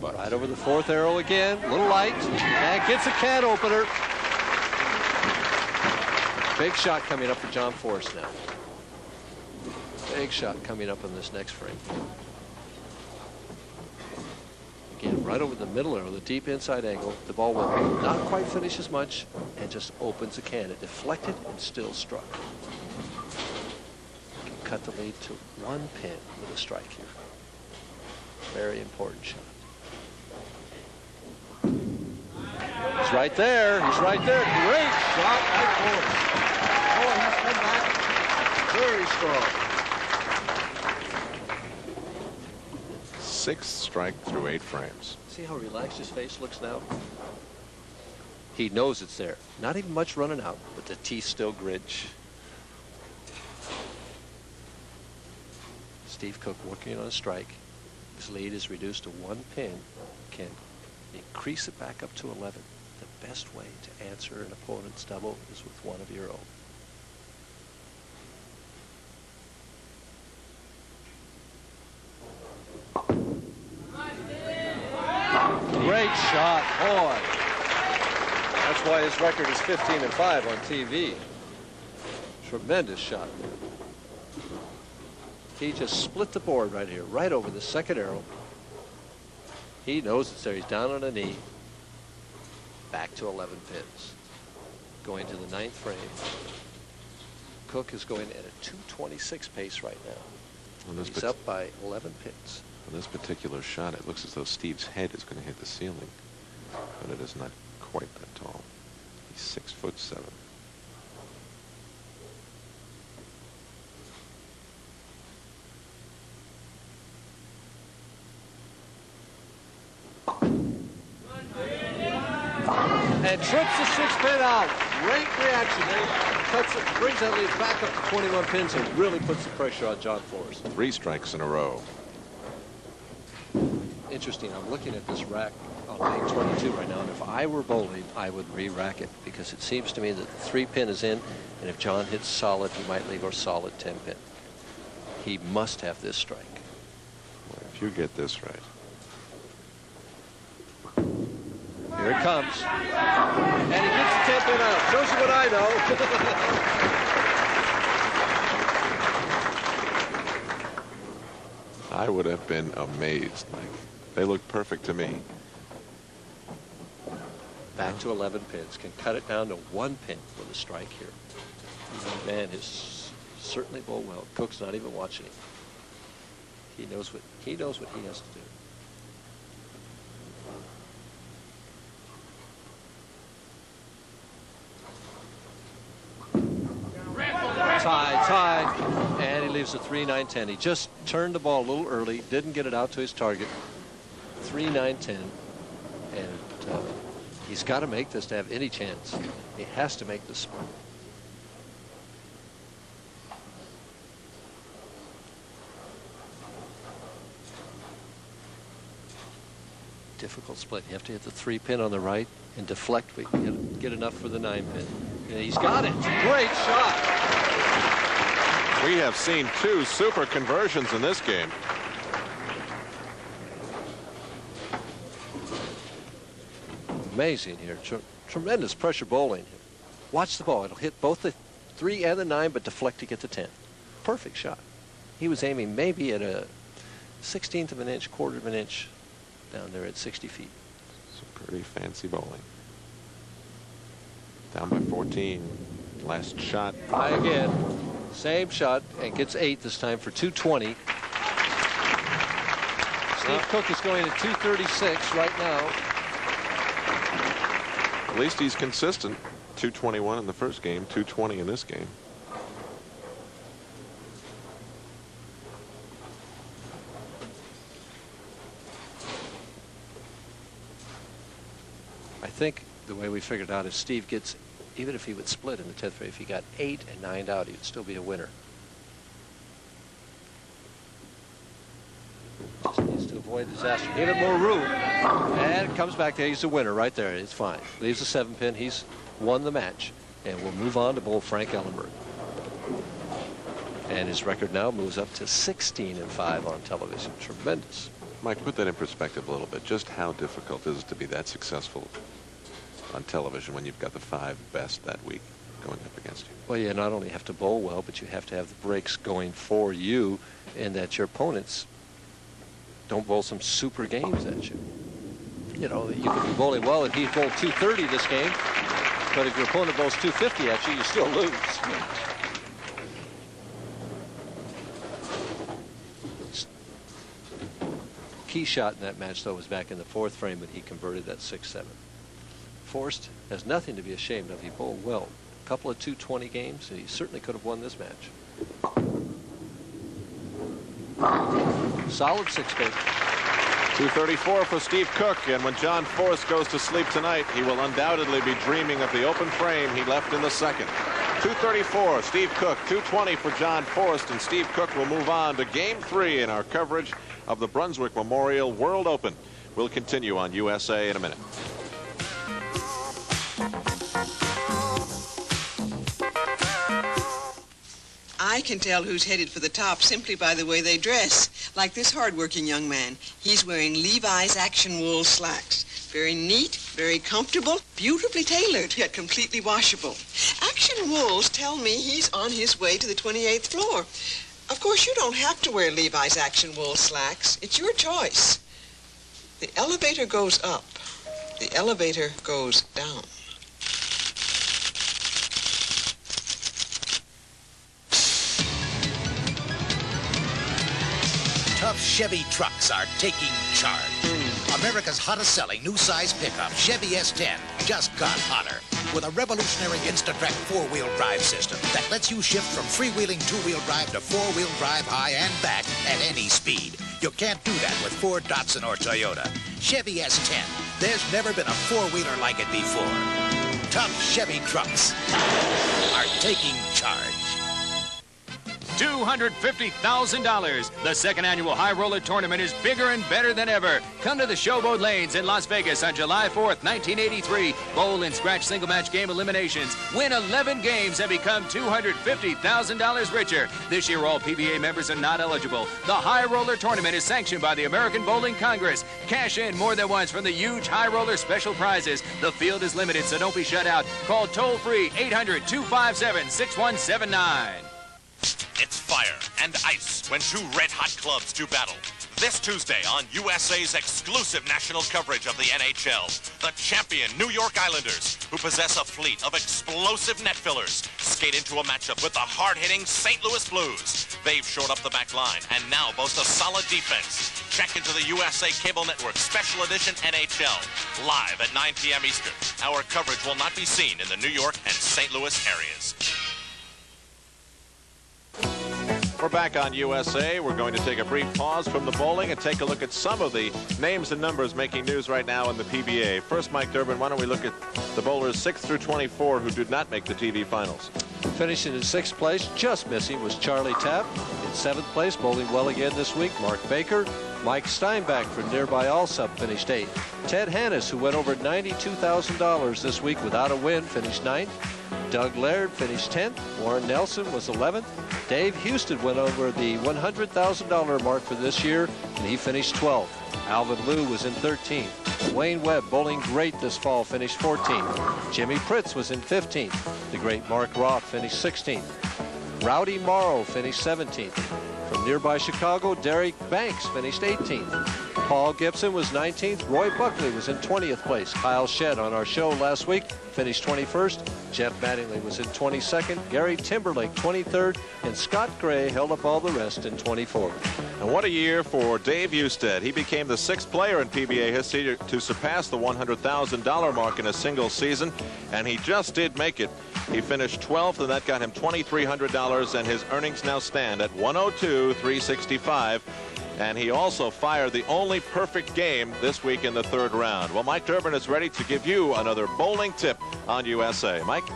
But right over the 4th arrow again. A little light. And gets a can opener. Big shot coming up for John Forrest now. Big shot coming up in this next frame. Again, right over the middle arrow, the deep inside angle. The ball will not quite finish as much and just opens the can. It deflected and still struck. Can cut the lead to 1 pin with a strike here. Very important shot. He's right there. He's right there. Great shot by Forrest. Oh, he's come back very strong. 6th strike through 8 frames. See how relaxed his face looks now? He knows it's there. Not even much running out, but the teeth still gritch. Steve Cook working on a strike. His lead is reduced to 1 pin. Can increase it back up to 11. The best way to answer an opponent's double is with one of your own. Great shot, boy. That's why his record is 15-5 on TV. Tremendous shot. He just split the board right here, right over the second arrow. He knows it's there. He's down on a knee. Back to 11 pins. Going to the 9th frame. Cook is going at a 2:26 pace right now. He's up by 11 pins. On this particular shot, it looks as though Steve's head is going to hit the ceiling, but it is not quite that tall. He's 6'7". And trips the 6 pin out. Great reaction. Cuts it, brings that lead back up to 21 pins and really puts the pressure on John Forrest. 3 strikes in a row. Interesting. I'm looking at this rack on page 22 right now, and if I were bowling, I would re-rack it because it seems to me that the 3 pin is in, and if John hits solid, he might leave a solid 10 pin. He must have this strike. Well, if you get this right. Here it comes. And he gets the 10 pin out. Shows you what I know. I would have been amazed, Mike. They look perfect to me. Back to 11 pins. Can cut it down to 1 pin with a strike here. The man is certainly bowled well. Cook's not even watching him. He knows what he has to do. Tie, and he leaves a 3-9-10. He just turned the ball a little early, didn't get it out to his target. 3-9-10, and he's got to make this to have any chance. He has to make this split. Difficult split. You have to hit the 3 pin on the right and deflect. We can get enough for the 9 pin. And he's got it. Great shot. We have seen 2 super conversions in this game. Amazing here. Tremendous pressure bowling. Watch the ball. It'll hit both the 3 and the 9, but deflect to get the 10. Perfect shot. He was aiming maybe at a 1/16 of an inch, 1/4 of an inch down there at 60 feet. Some pretty fancy bowling. Down by 14. Last shot. Try again. Same shot and gets 8 this time for 220. Steve Cook is going at 236 right now. At least he's consistent. 221 in the first game, 220 in this game. I think the way we figured out is Steve gets, even if he would split in the 10th frame, if he got 8 and 9 out, he'd still be a winner. Just needs to avoid disaster. Give it more room. And it comes back there. He's a winner right there. It's fine. Leaves a 7 pin. He's won the match. And we'll move on to bowl Frank Ellenberg. And his record now moves up to 16-5 on television. Tremendous. Mike, put that in perspective a little bit. Just how difficult is it to be that successful on television when you've got the 5 best that week going up against you? Well, you not only have to bowl well, but you have to have the breaks going for you, and that your opponents don't bowl some super games at you. You know, you could be bowling well if he bowled 230 this game, but if your opponent bowls 250 at you, you still lose. Key shot in that match, though, was back in the 4th frame, but he converted that 6-7. Forrest has nothing to be ashamed of. He bowled well. A couple of 220 games, and he certainly could have won this match. Solid 6 pin. 234 for Steve Cook, and when John Forrest goes to sleep tonight, he will undoubtedly be dreaming of the open frame he left in the second. 234, Steve Cook, 220 for John Forrest, and Steve Cook will move on to Game 3 in our coverage of the Brunswick Memorial World Open. We'll continue on USA in a minute. I can tell who's headed for the top simply by the way they dress. Like this hard-working young man. He's wearing Levi's Action Wool slacks. Very neat, very comfortable, beautifully tailored, yet completely washable. Action Wools tell me he's on his way to the 28th floor. Of course, you don't have to wear Levi's Action Wool slacks. It's your choice. The elevator goes up. The elevator goes down. Tough Chevy trucks are taking charge. America's hottest selling new size pickup, Chevy S10, just got hotter with a revolutionary Instatrack four-wheel drive system that lets you shift from freewheeling two-wheel drive to four-wheel drive high and back at any speed. You can't do that with Ford, Datsun, or Toyota. Chevy S10, there's never been a four-wheeler like it before. Tough Chevy trucks are taking charge. $250,000. The second annual High Roller Tournament is bigger and better than ever. Come to the Showboat Lanes in Las Vegas on July 4th, 1983. Bowl and scratch single match game eliminations. Win 11 games and become $250,000 richer. This year, all PBA members are not eligible. The High Roller Tournament is sanctioned by the American Bowling Congress. Cash in more than once from the huge High Roller special prizes. The field is limited, so don't be shut out. Call toll-free 800-257-6179. It's fire and ice when two red-hot clubs do battle. This Tuesday on USA's exclusive national coverage of the NHL, the champion New York Islanders, who possess a fleet of explosive net fillers, skate into a matchup with the hard-hitting St. Louis Blues. They've shored up the back line and now boast a solid defense. Check into the USA Cable Network Special Edition NHL, live at 9 p.m. Eastern. Our coverage will not be seen in the New York and St. Louis areas. We're back on USA. We're going to take a brief pause from the bowling and take a look at some of the names and numbers making news right now in the PBA. First, Mike Durbin, why don't we look at the bowlers 6 through 24 who did not make the TV finals. Finishing in 6th place, just missing, was Charlie Tapp. In 7th place, bowling well again this week, Mark Baker. Mike Steinbach from nearby Alsop finished 8th. Ted Hannes, who went over $92,000 this week without a win, finished 9th. Doug Laird finished 10th. Warren Nelson was 11th. Dave Houston went over the $100,000 mark for this year, and he finished 12th. Alvin Liu was in 13th. Wayne Webb, bowling great this fall, finished 14th. Jimmy Pritz was in 15th. The great Mark Roth finished 16th. Rowdy Morrow finished 17th. From nearby Chicago, Derek Banks finished 18th. Paul Gibson was 19th. Roy Buckley was in 20th place. Kyle Shedd on our show last week finished 21st. Jeff Mattingly was in 22nd. Gary Timberlake 23rd. And Scott Gray held up all the rest in 24th. And what a year for Dave Husted. He became the 6th player in PBA history to surpass the $100,000 mark in a single season, and he just did make it. He finished 12th, and that got him $2,300, and his earnings now stand at $102,365. And he also fired the only perfect game this week in the 3rd round. Well, Mike Durbin is ready to give you another bowling tip on USA. Mike?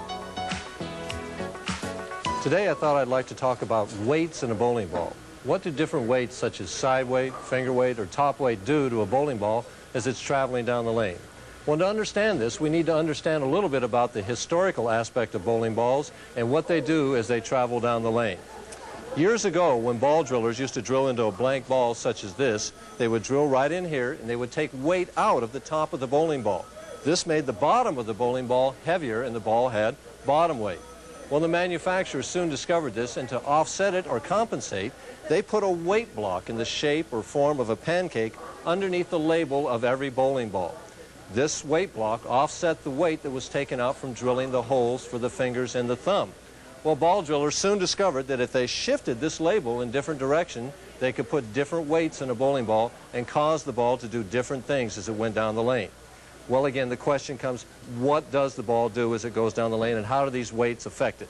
Today I thought I'd like to talk about weights in a bowling ball. What do different weights such as side weight, finger weight, or top weight do to a bowling ball as it's traveling down the lane? Well, to understand this, we need to understand a little bit about the historical aspect of bowling balls and what they do as they travel down the lane. Years ago, when ball drillers used to drill into a blank ball such as this, they would drill right in here and they would take weight out of the top of the bowling ball. This made the bottom of the bowling ball heavier and the ball had bottom weight. Well, the manufacturers soon discovered this, and to offset it or compensate, they put a weight block in the shape or form of a pancake underneath the label of every bowling ball. This weight block offset the weight that was taken out from drilling the holes for the fingers and the thumb. Well, ball drillers soon discovered that if they shifted this label in different direction, they could put different weights in a bowling ball and cause the ball to do different things as it went down the lane. Well, again, the question comes, what does the ball do as it goes down the lane, and how do these weights affect it?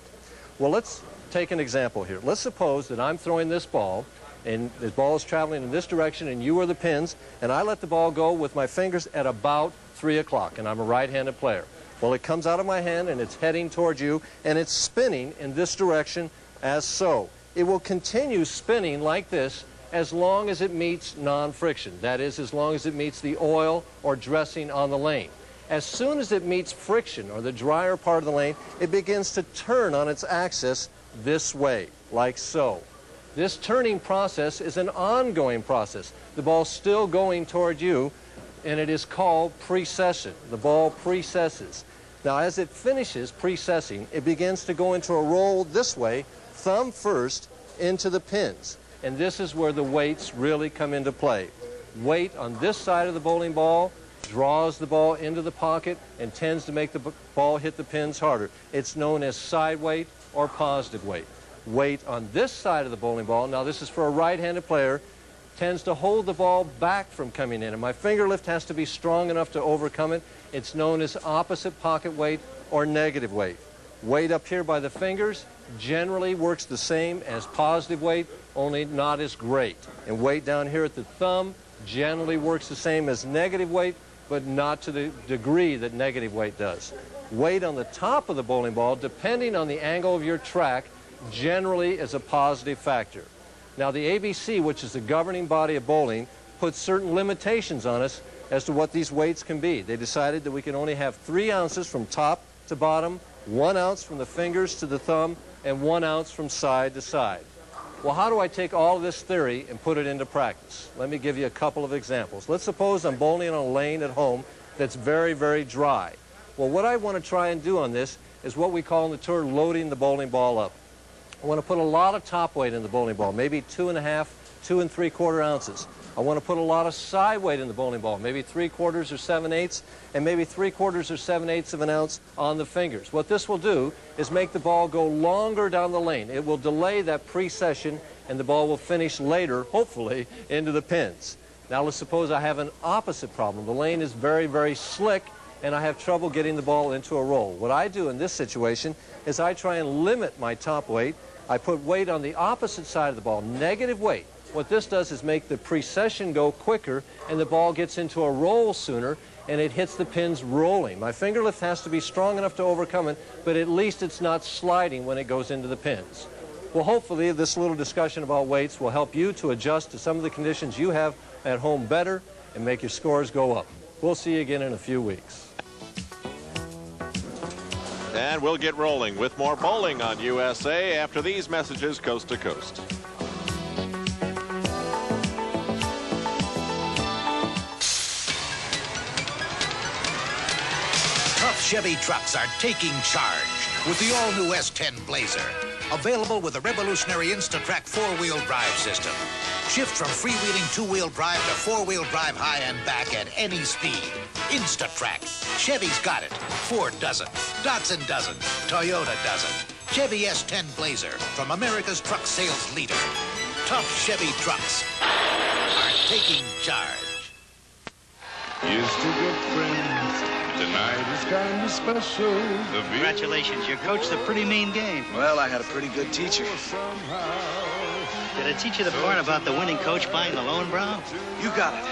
Well, let's take an example here. Let's suppose that I'm throwing this ball, and the ball is traveling in this direction, and you are the pins, and I let the ball go with my fingers at about 3 o'clock, and I'm a right-handed player. Well, it comes out of my hand, and it's heading towards you, and it's spinning in this direction as so. It will continue spinning like this as long as it meets non-friction. That is, as long as it meets the oil or dressing on the lane. As soon as it meets friction, or the drier part of the lane, it begins to turn on its axis this way, like so. This turning process is an ongoing process. The ball's still going toward you, and it is called precession. The ball precesses. Now, as it finishes precessing, it begins to go into a roll this way, thumb first, into the pins. And this is where the weights really come into play. Weight on this side of the bowling ball draws the ball into the pocket and tends to make the ball hit the pins harder. It's known as side weight or positive weight. Weight on this side of the bowling ball, now this is for a right-handed player, tends to hold the ball back from coming in, and my finger lift has to be strong enough to overcome it. It's known as opposite pocket weight or negative weight. Weight up here by the fingers generally works the same as positive weight, only not as great. And weight down here at the thumb generally works the same as negative weight, but not to the degree that negative weight does. Weight on the top of the bowling ball, depending on the angle of your track, generally is a positive factor. Now, the ABC, which is the governing body of bowling, puts certain limitations on us as to what these weights can be. They decided that we can only have 3 ounces from top to bottom, 1 ounce from the fingers to the thumb, and 1 ounce from side to side. Well, how do I take all of this theory and put it into practice? Let me give you a couple of examples. Let's suppose I'm bowling on a lane at home that's very, very dry. Well, what I want to try and do on this is what we call in the tour loading the bowling ball up. I want to put a lot of top weight in the bowling ball, maybe 2.5, 2 3/4 ounces. I want to put a lot of side weight in the bowling ball, maybe 3/4 or 7/8, and maybe 3/4 or 7/8 of an ounce on the fingers. What this will do is make the ball go longer down the lane. It will delay that precession, and the ball will finish later, hopefully, into the pins. Now let's suppose I have an opposite problem. The lane is very, very slick, and I have trouble getting the ball into a roll. What I do in this situation is I try and limit my top weight. I put weight on the opposite side of the ball, negative weight. What this does is make the precession go quicker, and the ball gets into a roll sooner, and it hits the pins rolling. My finger lift has to be strong enough to overcome it, but at least it's not sliding when it goes into the pins. Well, hopefully this little discussion about weights will help you to adjust to some of the conditions you have at home better and make your scores go up. We'll see you again in a few weeks. And we'll get rolling with more bowling on USA after these messages coast to coast. Tough Chevy trucks are taking charge with the all-new S10 Blazer. Available with a revolutionary Instatrack 4-wheel drive system. Shift from freewheeling 2-wheel drive to 4-wheel drive high and back at any speed. Instatrack. Chevy's got it. Ford doesn't. Datsun doesn't. Toyota doesn't. Chevy S10 Blazer from America's truck sales leader. Tough Chevy trucks are taking charge. Here's to good friends. Tonight is kind of special. Congratulations, you coached a pretty mean game. Well, I had a pretty good teacher. Did I teach you the part about the winning coach buying the Lowenbrow? You got it.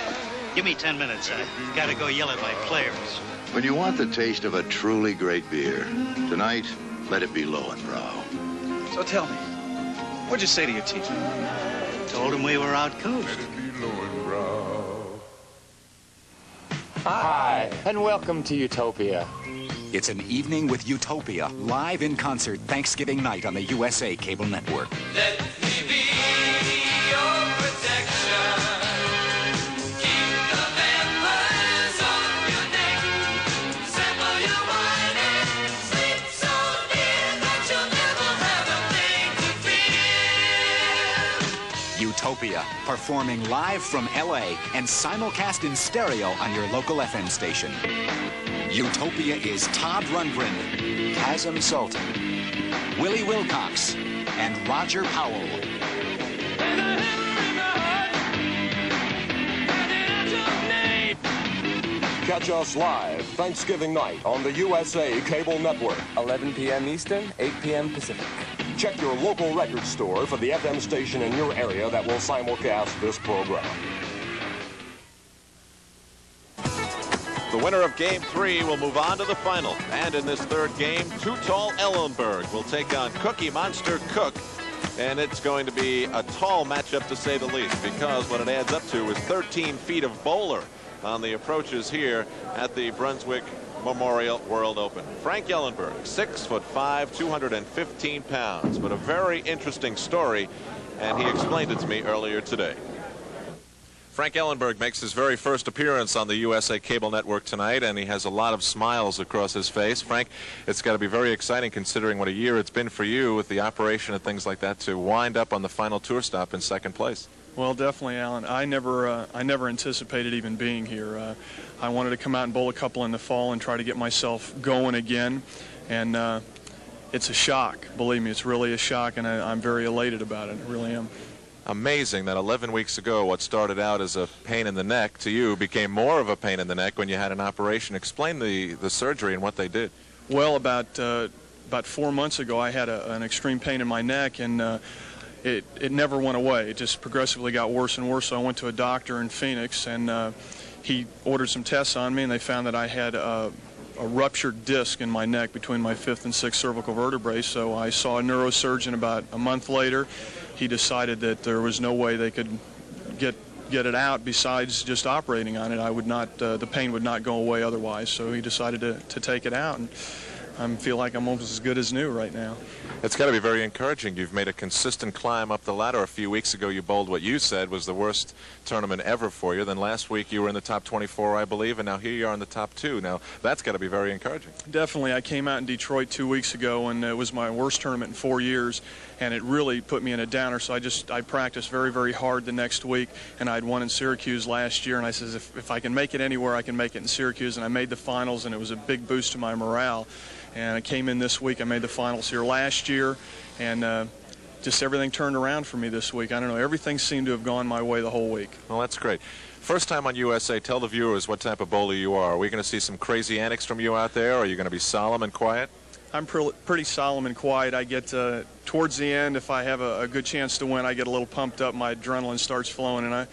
Give me 10 minutes. I gotta go yell at my players. When you want the taste of a truly great beer, tonight, let it be Lowenbrow. So tell me, what'd you say to your teacher? Told him we were out-coached. Hi, and welcome to Utopia. It's an evening with Utopia, live in concert Thanksgiving night on the USA Cable Network. Let me be your protection. Keep the vampires on your neck. Sample your wine and sleep so near that you'll never have a thing to fear. Utopia, performing live from LA and simulcast in stereo on your local FM station. Utopia is Todd Rundgren, Kazem Sultan, Willie Wilcox, and Roger Powell. Catch us live Thanksgiving night on the USA Cable Network. 11 p.m. Eastern, 8 p.m. Pacific. Check your local record store for the FM station in your area that will simulcast this program. The winner of Game 3 will move on to the final. And in this third game, Too Tall Ellenberg will take on Cookie Monster Cook. And it's going to be a tall matchup, to say the least, because what it adds up to is 13 feet of bowler on the approaches here at the Brunswick Memorial World Open. Frank Ellenberg, 6'5", 215 pounds, but a very interesting story, and he explained it to me earlier today. Frank Ellenberg makes his very first appearance on the USA Cable Network tonight, and he has a lot of smiles across his face. Frank, it's got to be very exciting considering what a year it's been for you with the operation and things like that to wind up on the final tour stop in second place. Well, definitely, Alan. I never anticipated even being here. I wanted to come out and bowl a couple in the fall and try to get myself going again, and it's a shock. Believe me, it's really a shock, and I'm very elated about it. I really am. Amazing that 11 weeks ago what started out as a pain in the neck to you became more of a pain in the neck when you had an operation. Explain the surgery and what they did. Well, about 4 months ago I had an extreme pain in my neck, and it never went away. It just progressively got worse and worse. So I went to a doctor in Phoenix, and he ordered some tests on me, and they found that I had a ruptured disc in my neck between my 5th and 6th cervical vertebrae. So I saw a neurosurgeon about a month later. He decided that there was no way they could get it out besides just operating on it. I would not, the pain would not go away otherwise. So he decided to take it out, and I feel like I'm almost as good as new right now. It's got to be very encouraging. You've made a consistent climb up the ladder. A few weeks ago you bowled what you said was the worst tournament ever for you. Then last week you were in the top 24, I believe, and now here you are in the top 2. Now that's got to be very encouraging. Definitely. I came out in Detroit 2 weeks ago, and it was my worst tournament in 4 years, and it really put me in a downer. So I practiced very, very hard the next week, and I'd won in Syracuse last year, and I says if I can make it anywhere, I can make it in Syracuse, and I made the finals, and it was a big boost to my morale. And I came in this week. I made the finals here last year, and just everything turned around for me this week. I don't know. Everything seemed to have gone my way the whole week. Well, that's great. First time on USA, tell the viewers what type of bowler you are. Are we going to see some crazy antics from you out there, or are you going to be solemn and quiet? I'm pretty solemn and quiet. I get towards the end, if I have a good chance to win, I get a little pumped up. My adrenaline starts flowing, and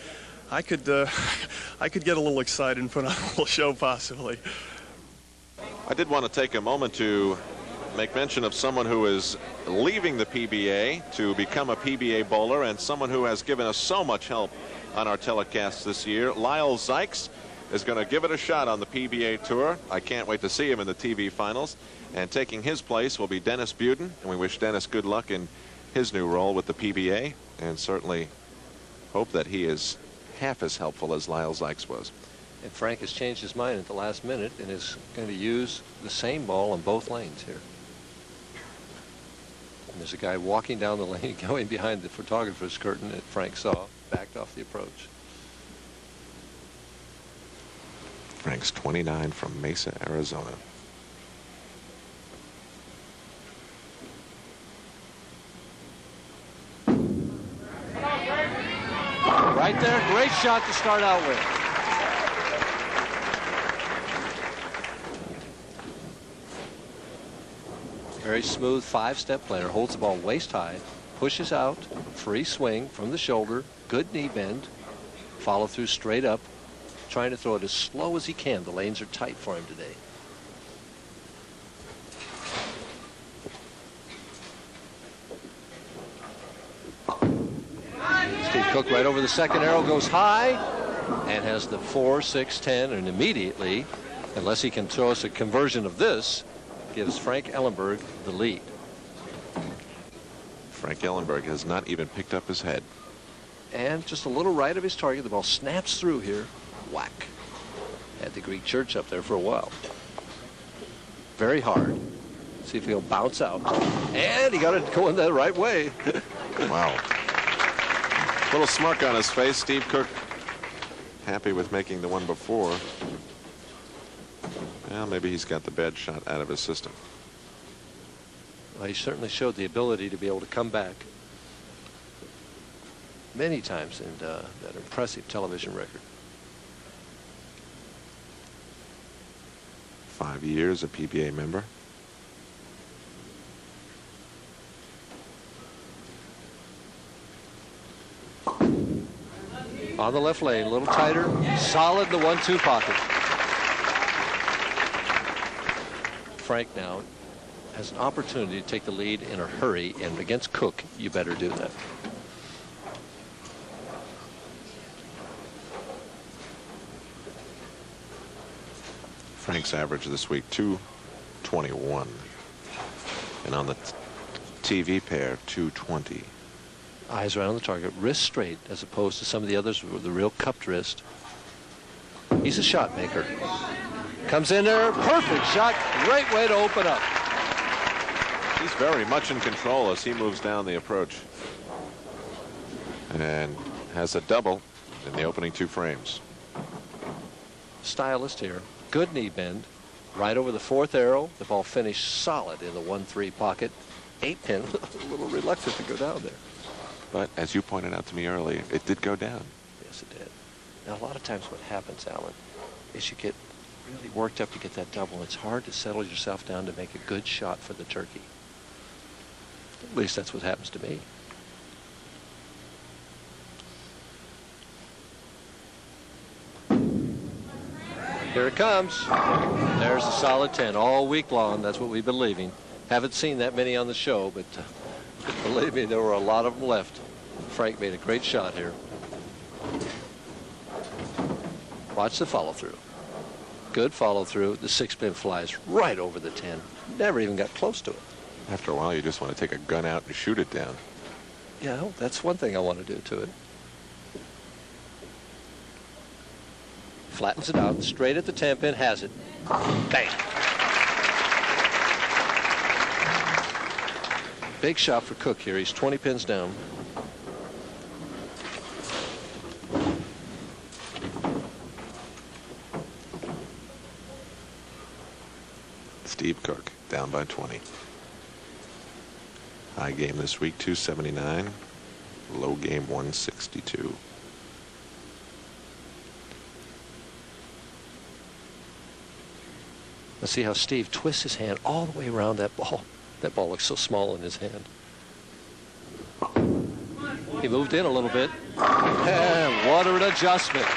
I could get a little excited and put on a little show possibly. I did want to take a moment to make mention of someone who is leaving the PBA to become a PBA bowler, and someone who has given us so much help on our telecasts this year. Lyle Zykes is going to give it a shot on the PBA Tour. I can't wait to see him in the TV finals. And taking his place will be Dennis Buden, and we wish Dennis good luck in his new role with the PBA, and certainly hope that he is half as helpful as Lyle Zykes was. And Frank has changed his mind at the last minute and is going to use the same ball on both lanes here. And there's a guy walking down the lane going behind the photographer's curtain that Frank saw, backed off the approach. Frank's 29 from Mesa, Arizona. Right there, great shot to start out with. Very smooth 5-step player, holds the ball waist high, pushes out, free swing from the shoulder, good knee bend, follow through straight up, trying to throw it as slow as he can. The lanes are tight for him today. Steve Cook right over the second arrow, goes high and has the 4, 6, 10, and immediately, unless he can throw us a conversion of this, gives Frank Ellenberg the lead. Frank Ellenberg has not even picked up his head. And just a little right of his target, the ball snaps through here. Whack. Had the Greek church up there for a while. Very hard. See if he'll bounce out. And he got it going the right way. Wow. Little smirk on his face. Steve Cook happy with making the one before. Well, maybe he's got the bad shot out of his system. Well, he certainly showed the ability to be able to come back many times in that impressive television record. 5 years a PBA member. On the left lane, a little tighter, solid in the 1-2 pocket. Frank now has an opportunity to take the lead in a hurry, and against Cook, you better do that. Frank's average this week, 221. And on the TV pair, 220. Eyes right on the target, wrist straight, as opposed to some of the others with the real cupped wrist. He's a shot maker. Comes in there, perfect shot, great way to open up. He's very much in control as he moves down the approach. And has a double in the opening 2 frames. Stylist here. Good knee bend. Right over the 4th arrow. The ball finished solid in the 1-3 pocket. 8-pin. A little reluctant to go down there. But as you pointed out to me earlier, it did go down. Yes, it did. Now, a lot of times what happens, Alan, is you get really worked up to get that double. It's hard to settle yourself down to make a good shot for the turkey. At least that's what happens to me. Here it comes. There's a solid 10 all week long. That's what we've been leaving. Haven't seen that many on the show, but believe me, there were a lot of them left. Frank made a great shot here. Watch the follow through. Good follow through. The 6-pin flies right over the 10. Never even got close to it. After a while, you just want to take a gun out and shoot it down. Yeah, that's one thing I want to do to it. Flattens it out, straight at the 10-pin, has it. Bang. Big shot for Cook here. He's 20 pins down. Steve Cook down by 20. High game this week, 279. Low game, 162. Let's see how Steve twists his hand all the way around that ball. That ball looks so small in his hand. He moved in a little bit. And what an adjustment.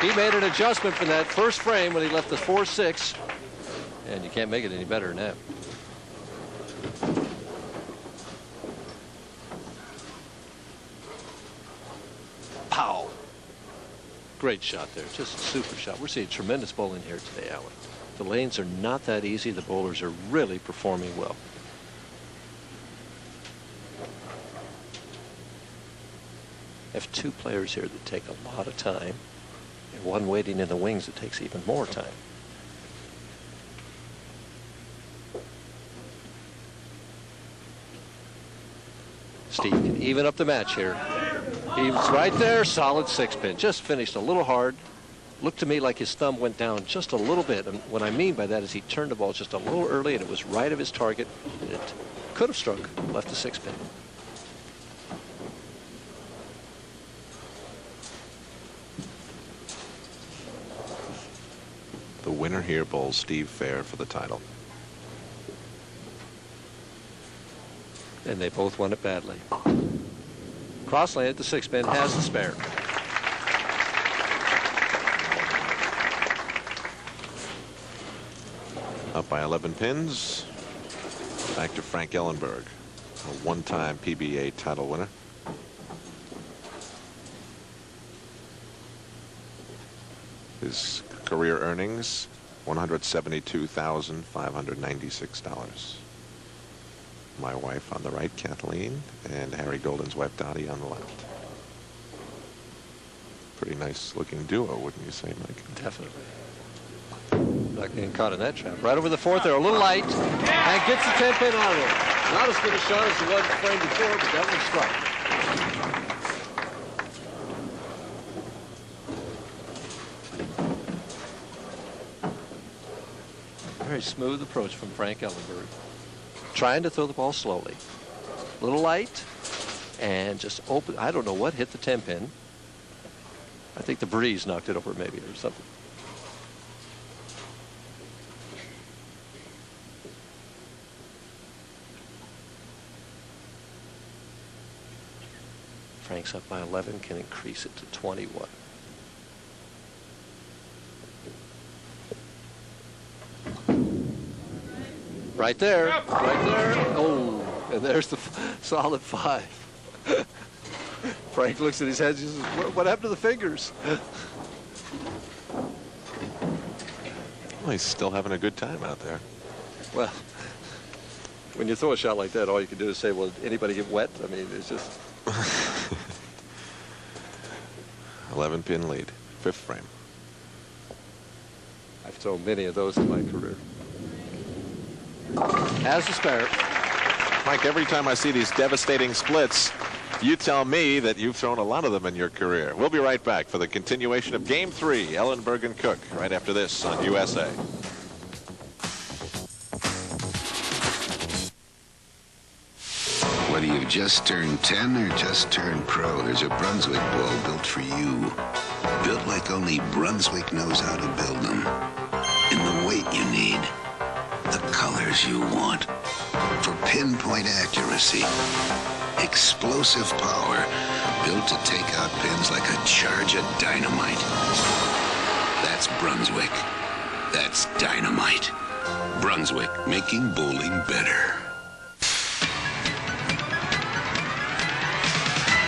He made an adjustment from that first frame when he left the 4-6. And you can't make it any better than that. Pow. Great shot there. Just a super shot. We're seeing tremendous bowling here today, Alan. The lanes are not that easy. The bowlers are really performing well. I have 2 players here that take a lot of time, and one waiting in the wings that takes even more time. Steve can even up the match here. He was right there, solid 6-pin. Just finished a little hard. Looked to me like his thumb went down just a little bit. And what I mean by that is he turned the ball just a little early, and it was right of his target. And it could have struck, left the 6-pin. The winner here bowls Steve Fair for the title. And they both won it badly. Cross lane at the 6-pin, has the spare. Up by 11 pins. Back to Frank Ellenberg, a one-time PBA title winner. His career earnings, $172,596. My wife on the right, Kathleen, and Harry Golden's wife, Dottie, on the left. Pretty nice looking duo, wouldn't you say, Mike? Definitely. Not getting caught in that trap. Right over the 4th there, a little light, and gets the 10-pin out of there. Not as good a shot as the one frame before, but that one struck. Very smooth approach from Frank Ellenberg. Trying to throw the ball slowly. A little light, and just open. I don't know what hit the 10-pin. I think the breeze knocked it over maybe or something. Frank's up by 11, can increase it to 21. Right there, right there. Oh, and there's the solid 5. Frank looks at his head and says, what happened to the fingers? Well, he's still having a good time out there. Well, when you throw a shot like that, all you can do is say, well, did anybody get wet? I mean, it's just... 11-pin lead, 5th frame. I've thrown many of those in my career. Has the spare. Mike, every time I see these devastating splits, you tell me that you've thrown a lot of them in your career. We'll be right back for the continuation of Game 3, Ellenberg and Cook, right after this on USA. Whether you've just turned 10 or just turned pro, there's a Brunswick ball built for you. Built like only Brunswick knows how to build them. In the weight you need. The colors you want. For pinpoint accuracy. Explosive power. Built to take out pins like a charge of dynamite. That's Brunswick. That's dynamite. Brunswick, making bowling better.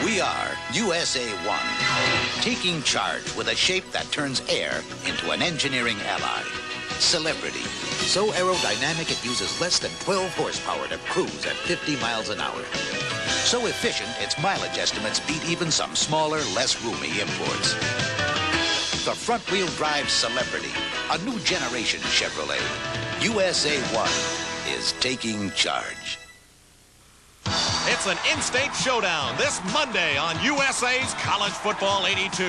We are USA 1, taking charge with a shape that turns air into an engineering ally. Celebrity, so aerodynamic it uses less than 12 horsepower to cruise at 50 miles an hour. So efficient, its mileage estimates beat even some smaller, less roomy imports. The front-wheel drive Celebrity, a new generation Chevrolet. USA 1 is taking charge. It's an in-state showdown this Monday on USA's College Football 82.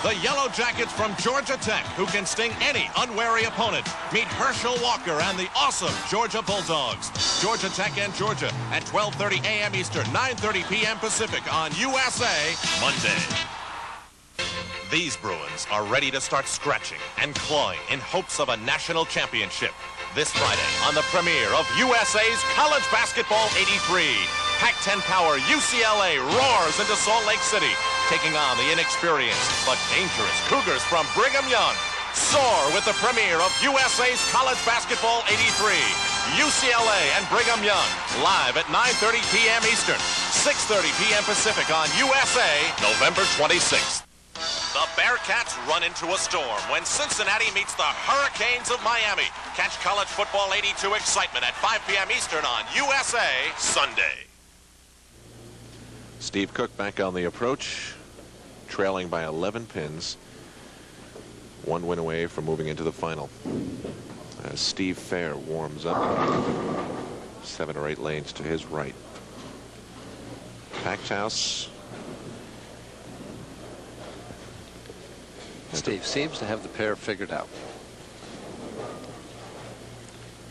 The Yellow Jackets from Georgia Tech, who can sting any unwary opponent, meet Herschel Walker and the awesome Georgia Bulldogs. Georgia Tech and Georgia at 12:30 a.m. Eastern, 9:30 p.m. Pacific on USA Monday. These Bruins are ready to start scratching and clawing in hopes of a national championship. This Friday on the premiere of USA's College Basketball 83. Pac-10 power UCLA roars into Salt Lake City, taking on the inexperienced but dangerous Cougars from Brigham Young. Soar with the premiere of USA's College Basketball 83. UCLA and Brigham Young, live at 9:30 p.m. Eastern, 6:30 p.m. Pacific on USA, November 26th. The Bearcats run into a storm when Cincinnati meets the Hurricanes of Miami. Catch College Football 82 excitement at 5 p.m. Eastern on USA Sunday. Steve Cook back on the approach, trailing by 11 pins. 1 win away from moving into the final. As Steve Fair warms up, 7 or 8 lanes to his right. Packed house. Steve seems to have the pair figured out.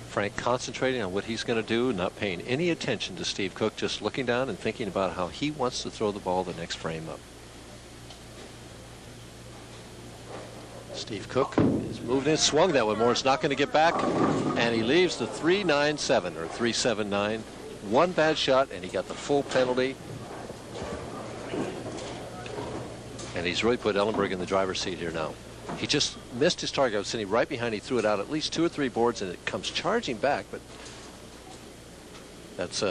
Frank concentrating on what he's going to do, not paying any attention to Steve Cook, just looking down and thinking about how he wants to throw the ball the next frame up. Steve Cook is moving in, swung that one more. It's not going to get back, and he leaves the 397 or 379. One bad shot, and he got the full penalty. And he's really put Ellenberg in the driver's seat here now. He just missed his target. I was sitting right behind. He threw it out at least 2 or 3 boards, and it comes charging back. But that's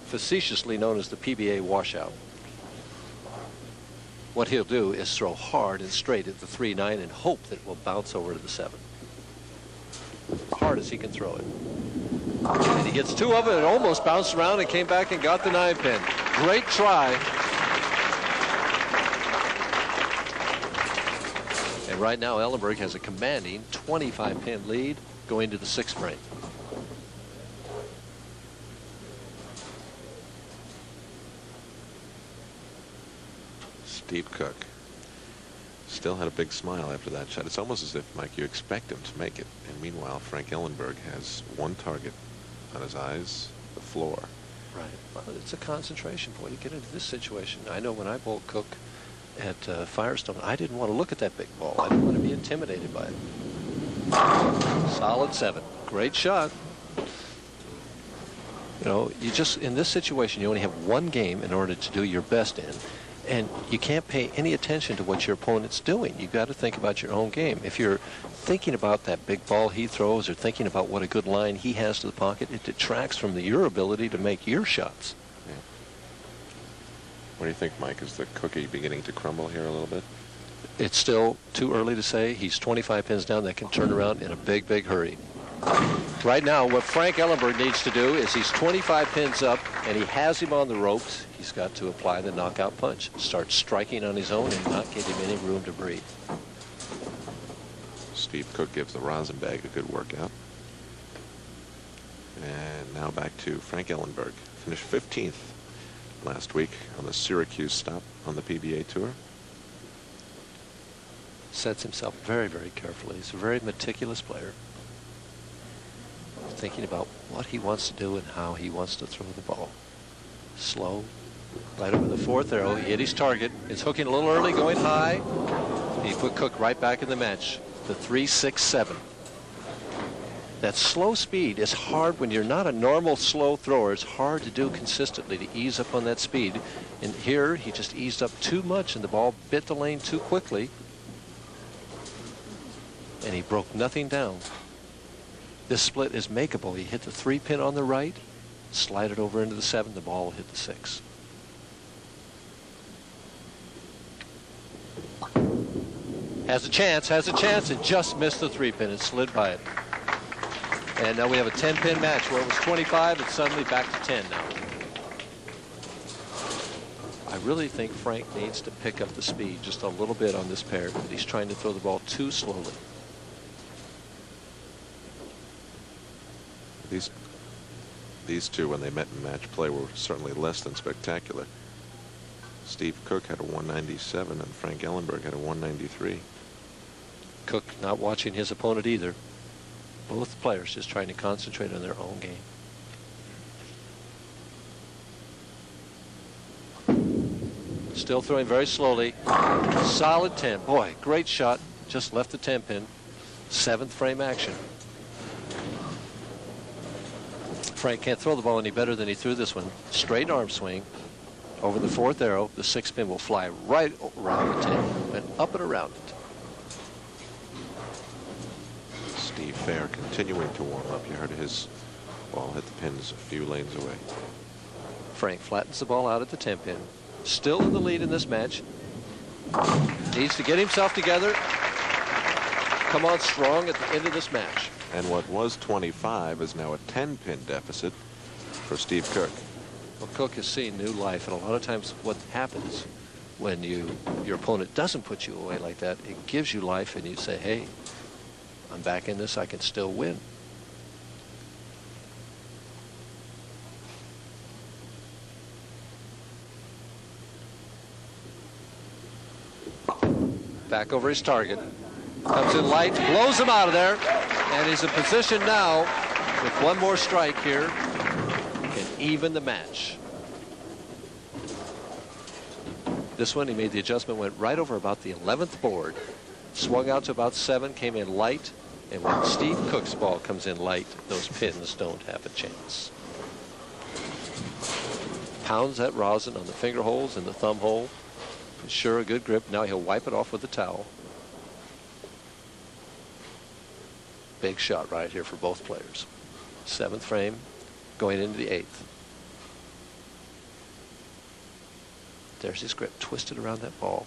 facetiously known as the PBA washout. What he'll do is throw hard and straight at the 3-9 and hope that it will bounce over to the 7. Hard as he can throw it. And he gets 2 of it and almost bounced around and came back and got the 9-pin. Great try. And right now, Ellenberg has a commanding 25-pin lead going to the 6th frame. Steve Cook still had a big smile after that shot. It's almost as if, Mike, you expect him to make it. And meanwhile, Frank Ellenberg has one target on his eyes, the floor. Right. Well, it's a concentration point. You get into this situation. I know when I bowled Cook at Firestone, I didn't want to look at that big ball. I didn't want to be intimidated by it. Solid 7. Great shot. know, you just, in this situation, you only have one game in order to do your best in. And you can't pay any attention to what your opponent's doing. You've got to think about your own game. If you're thinking about that big ball he throws or thinking about what a good line he has to the pocket, it detracts from your ability to make your shots. Yeah. What do you think, Mike? Is the cookie beginning to crumble here a little bit? It's still too early to say. He's 25 pins down. That can turn around in a big, big hurry. Right now, what Frank Ellenberg needs to do is he's 25 pins up, and he has him on the ropes. He's got to apply the knockout punch. Start striking on his own and not give him any room to breathe. Steve Cook gives the Rosenbag a good workout. And now back to Frank Ellenberg. Finished 15th last week on the Syracuse stop on the PBA Tour. Sets himself very, very carefully. He's a very meticulous player. Thinking about what he wants to do and how he wants to throw the ball. Slow. Right over the fourth arrow. He hit his target. It's hooking a little early, going high. He put Cook right back in the match. The 3-6-7. That slow speed is hard when you're not a normal slow thrower. It's hard to do consistently, to ease up on that speed. And here, he just eased up too much, and the ball bit the lane too quickly. And he broke nothing down. This split is makeable. He hit the 3-pin on the right, slide it over into the 7, the ball will hit the 6. Has a chance, and just missed the 3-pin. It slid by it. And now we have a 10-pin match where it was 25. It's suddenly back to 10 now. I really think Frank needs to pick up the speed just a little bit on this pair, but he's trying to throw the ball too slowly. These two, when they met in match play, were certainly less than spectacular. Steve Cook had a 197 and Frank Ellenberg had a 193. Cook not watching his opponent either. Both players just trying to concentrate on their own game. Still throwing very slowly. Solid 10. Boy, great shot. Just left the 10-pin. 7th frame action. Frank can't throw the ball any better than he threw this one. Straight arm swing. Over the 4th arrow, the 6-pin will fly right around the 10 and up and around it. Steve Fair continuing to warm up. You heard his ball hit the pins a few lanes away. Frank flattens the ball out at the 10-pin. Still in the lead in this match. Needs to get himself together. Come on strong at the end of this match. And what was 25 is now a 10-pin deficit for Steve Cook. Well, Cook has seen new life, and a lot of times what happens when your opponent doesn't put you away like that, it gives you life, and you say, hey, I'm back in this, I can still win. Back over his target. Comes in light, blows him out of there, and he's in position now with one more strike here, can even the match. This one, he made the adjustment, went right over about the 11th board, swung out to about 7, came in light, and when Steve Cook's ball comes in light, those pins don't have a chance. Pounds that rosin on the finger holes and the thumb hole. Sure, a good grip. Now he'll wipe it off with a towel. Big shot right here for both players. 7th frame, going into the 8th. There's his grip, twisted around that ball.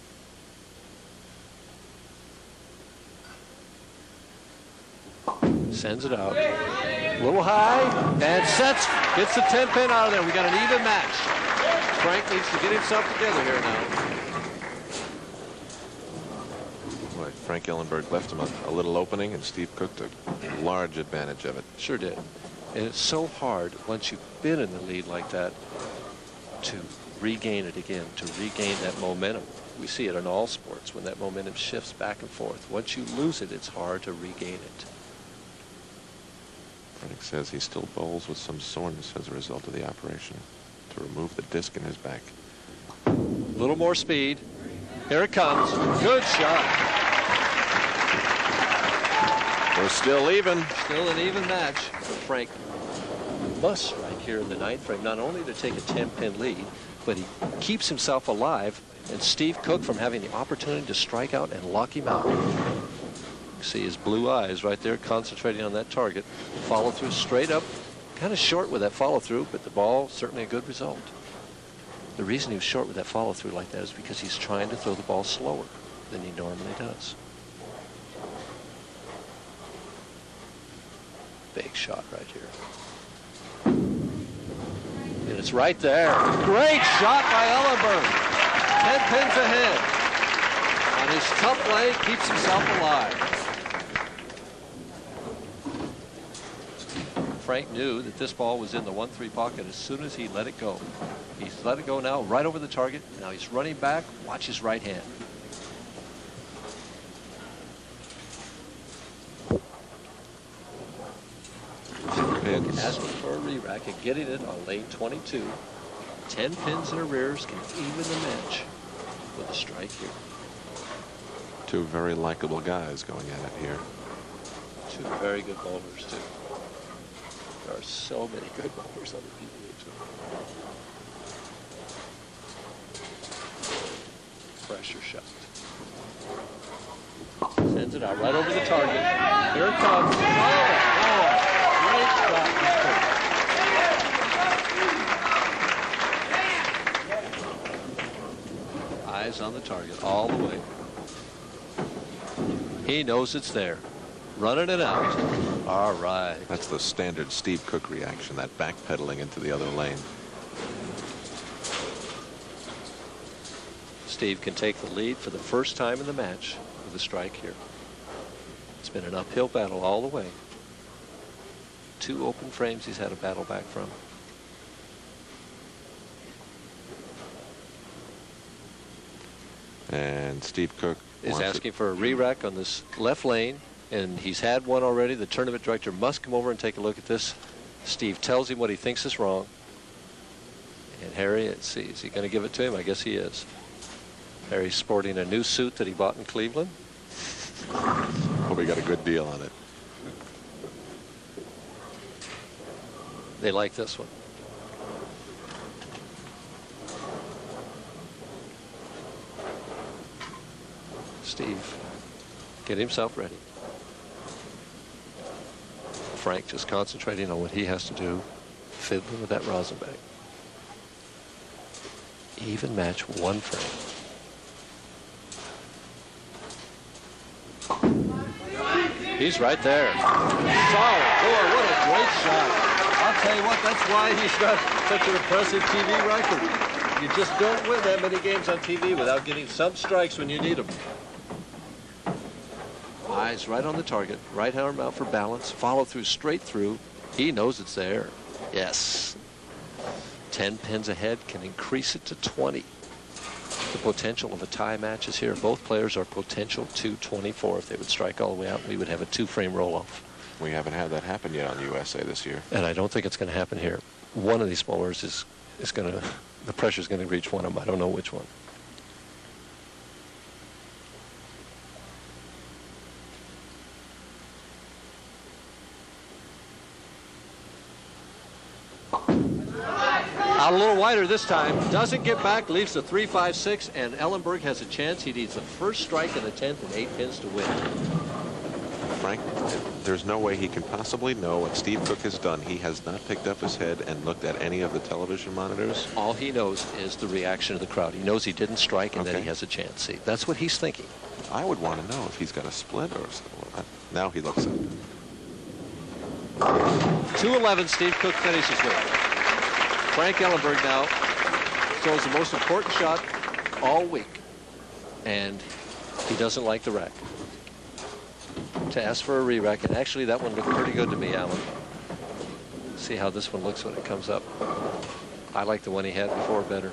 Sends it out. A little high, and sets, gets the 10-pin out of there. We got an even match. Frank needs to get himself together here now. Boy, Frank Ellenberg left him a little opening, and Steve Cook took large advantage of it. Sure did. And it's so hard once you've been in the lead like that to regain it again, to regain that momentum. We see it in all sports when that momentum shifts back and forth. Once you lose it, it's hard to regain it. Frank says he still bowls with some soreness as a result of the operation to remove the disc in his back. A little more speed. Here it comes. Good shot. We're still even. Still an even match for Frank. must strike here in the ninth frame, not only to take a 10-pin lead, but he keeps himself alive, and Steve Cook from having the opportunity to strike out and lock him out. You see his blue eyes right there concentrating on that target. Follow through straight up, kind of short with that follow through, but the ball certainly a good result. The reason he was short with that follow through like that is because he's trying to throw the ball slower than he normally does. Big shot right here. And it's right there. Great shot by Ellenberg. 10 pins ahead. On his tough play, keeps himself alive. Frank knew that this ball was in the 1-3 pocket as soon as he let it go. He's let it go now, right over the target. Now he's running back. Watch his right hand. Asking for a re-rack and getting it on lane 22. 10 pins in arrears can even the match with a strike here. Two very likable guys going at it here. Two very good bowlers, too. There are so many good bowlers on the PBA Tour. Pressure shot. Sends it out right over the target. Here it comes. Oh, great shot. Eyes on the target all the way. He knows it's there. Running it out. All right. That's the standard Steve Cook reaction, that backpedaling into the other lane. Steve can take the lead for the first time in the match with a strike here. It's been an uphill battle all the way. 2 open frames he's had a battle back from. And Steve Cook is asking for a re-rack on this left lane, and he's had one already. The tournament director must come over and take a look at this. Steve tells him what he thinks is wrong. And Harry, let's see, is he going to give it to him? I guess he is. Harry's sporting a new suit that he bought in Cleveland. Hope he got a good deal on it. They like this one. Steve, get himself ready. Frank just concentrating on what he has to do, fiddling with that rosin bag. Even match 1 frame. He's right there. Solid. Boy, what a great shot. I'll tell you what, that's why he's got such an impressive TV record. You just don't win that many games on TV without getting some strikes when you need them. Eyes right on the target. Right arm out for balance. Follow through straight through. He knows it's there. Yes. 10 pins ahead can increase it to 20. The potential of a tie match is here. Both players are potential 224. If they would strike all the way out, we would have a 2-frame roll-off. We haven't had that happen yet on USA this year. And I don't think it's going to happen here. One of these bowlers is going to, the pressure's going to reach one of them. I don't know which one. Out a little wider this time. Doesn't get back. Leaves the 3-5-6, and Ellenberg has a chance. He needs the first strike in the 10th and 8 pins to win. Frank, there's no way he can possibly know what Steve Cook has done. He has not picked up his head and looked at any of the television monitors. All he knows is the reaction of the crowd. He knows he didn't strike and that he has a chance. See, that's what he's thinking. I would want to know if he's got a split or something. Now he looks up. 2-11, Steve Cook finishes with. Frank Ellenberg now throws the most important shot all week, and he doesn't like the rack. To ask for a re-rack, and actually that one looked pretty good to me, Alan. See how this one looks when it comes up. I like the one he had before better.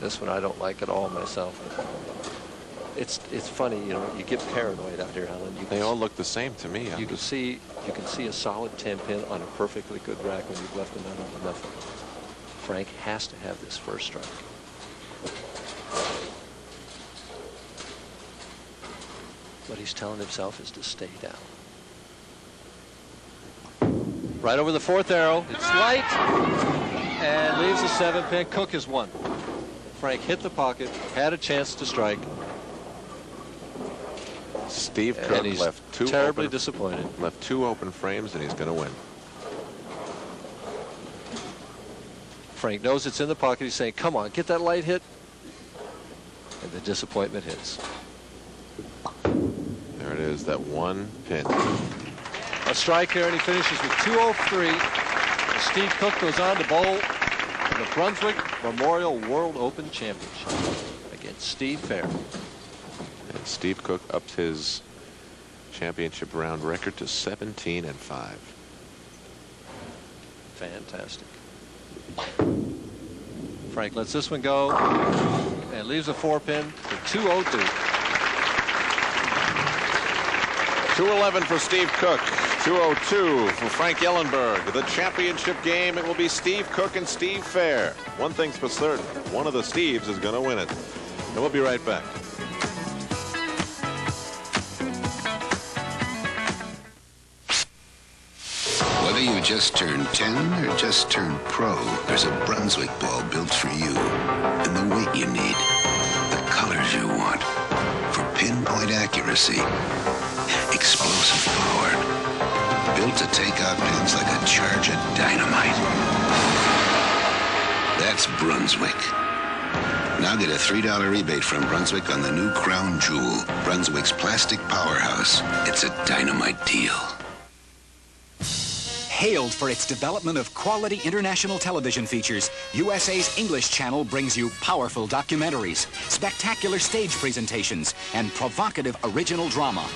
This one I don't like at all myself. It's funny, you know, you get paranoid out here, Alan. They all look the same to me. You can see a solid 10 pin on a perfectly good rack when you've left them out on nothing. Frank has to have this first strike. What he's telling himself is to stay down. Right over the fourth arrow. It's light and leaves the 7-pin. Cook has won. Frank hit the pocket, had a chance to strike. Steve Cook and he's left two terribly open, disappointed. Left 2 open frames, and he's going to win. Frank knows it's in the pocket. He's saying, come on, get that light hit. And the disappointment hits. There it is, that 1 pin. A strike there, and he finishes with 203. And Steve Cook goes on to bowl in the Brunswick Memorial World Open Championship against Steve Fair. And Steve Cook ups his championship round record to 17-5. Fantastic. Frank lets this one go and leaves a 4-pin for 202. 211 for Steve Cook. 202 for Frank Ellenberg. The championship game, it will be Steve Cook and Steve Fair. One thing's for certain, one of the Steves is going to win it. And we'll be right back. Whether you just turned 10 or just turned pro, there's a Brunswick ball built for you. And the weight you need, the colors you want, for pinpoint accuracy, explosive power. Built to take out pins like a charge of dynamite. That's Brunswick. Now get a $3 rebate from Brunswick on the new Crown Jewel, Brunswick's plastic powerhouse. It's a dynamite deal. Hailed for its development of quality international television features, USA's English Channel brings you powerful documentaries, spectacular stage presentations, and provocative original drama.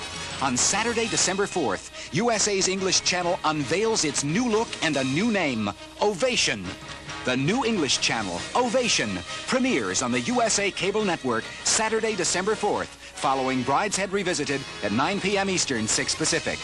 On Saturday, December 4th, USA's English Channel unveils its new look and a new name, Ovation. The new English Channel, Ovation, premieres on the USA Cable Network Saturday, December 4th, following Brideshead Revisited at 9 p.m. Eastern, 6 Pacific.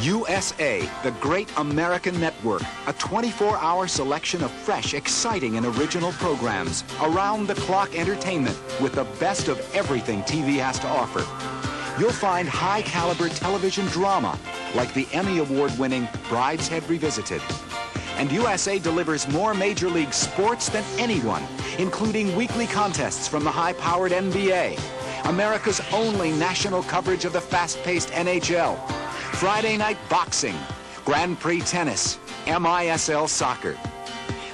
USA, the Great American Network, a 24-hour selection of fresh, exciting, and original programs. Around-the-clock entertainment with the best of everything TV has to offer. You'll find high-caliber television drama like the Emmy Award-winning Brideshead Revisited. And USA delivers more Major League sports than anyone, including weekly contests from the high-powered NBA, America's only national coverage of the fast-paced NHL, Friday night boxing, Grand Prix tennis, MISL soccer.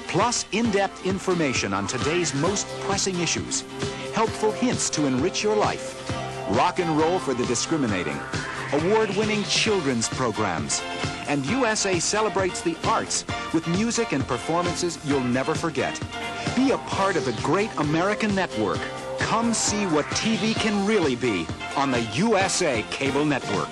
Plus in-depth information on today's most pressing issues, helpful hints to enrich your life, rock and roll for the discriminating, award-winning children's programs, and USA celebrates the arts with music and performances you'll never forget. Be a part of the Great American Network. Come see what TV can really be on the USA Cable Network.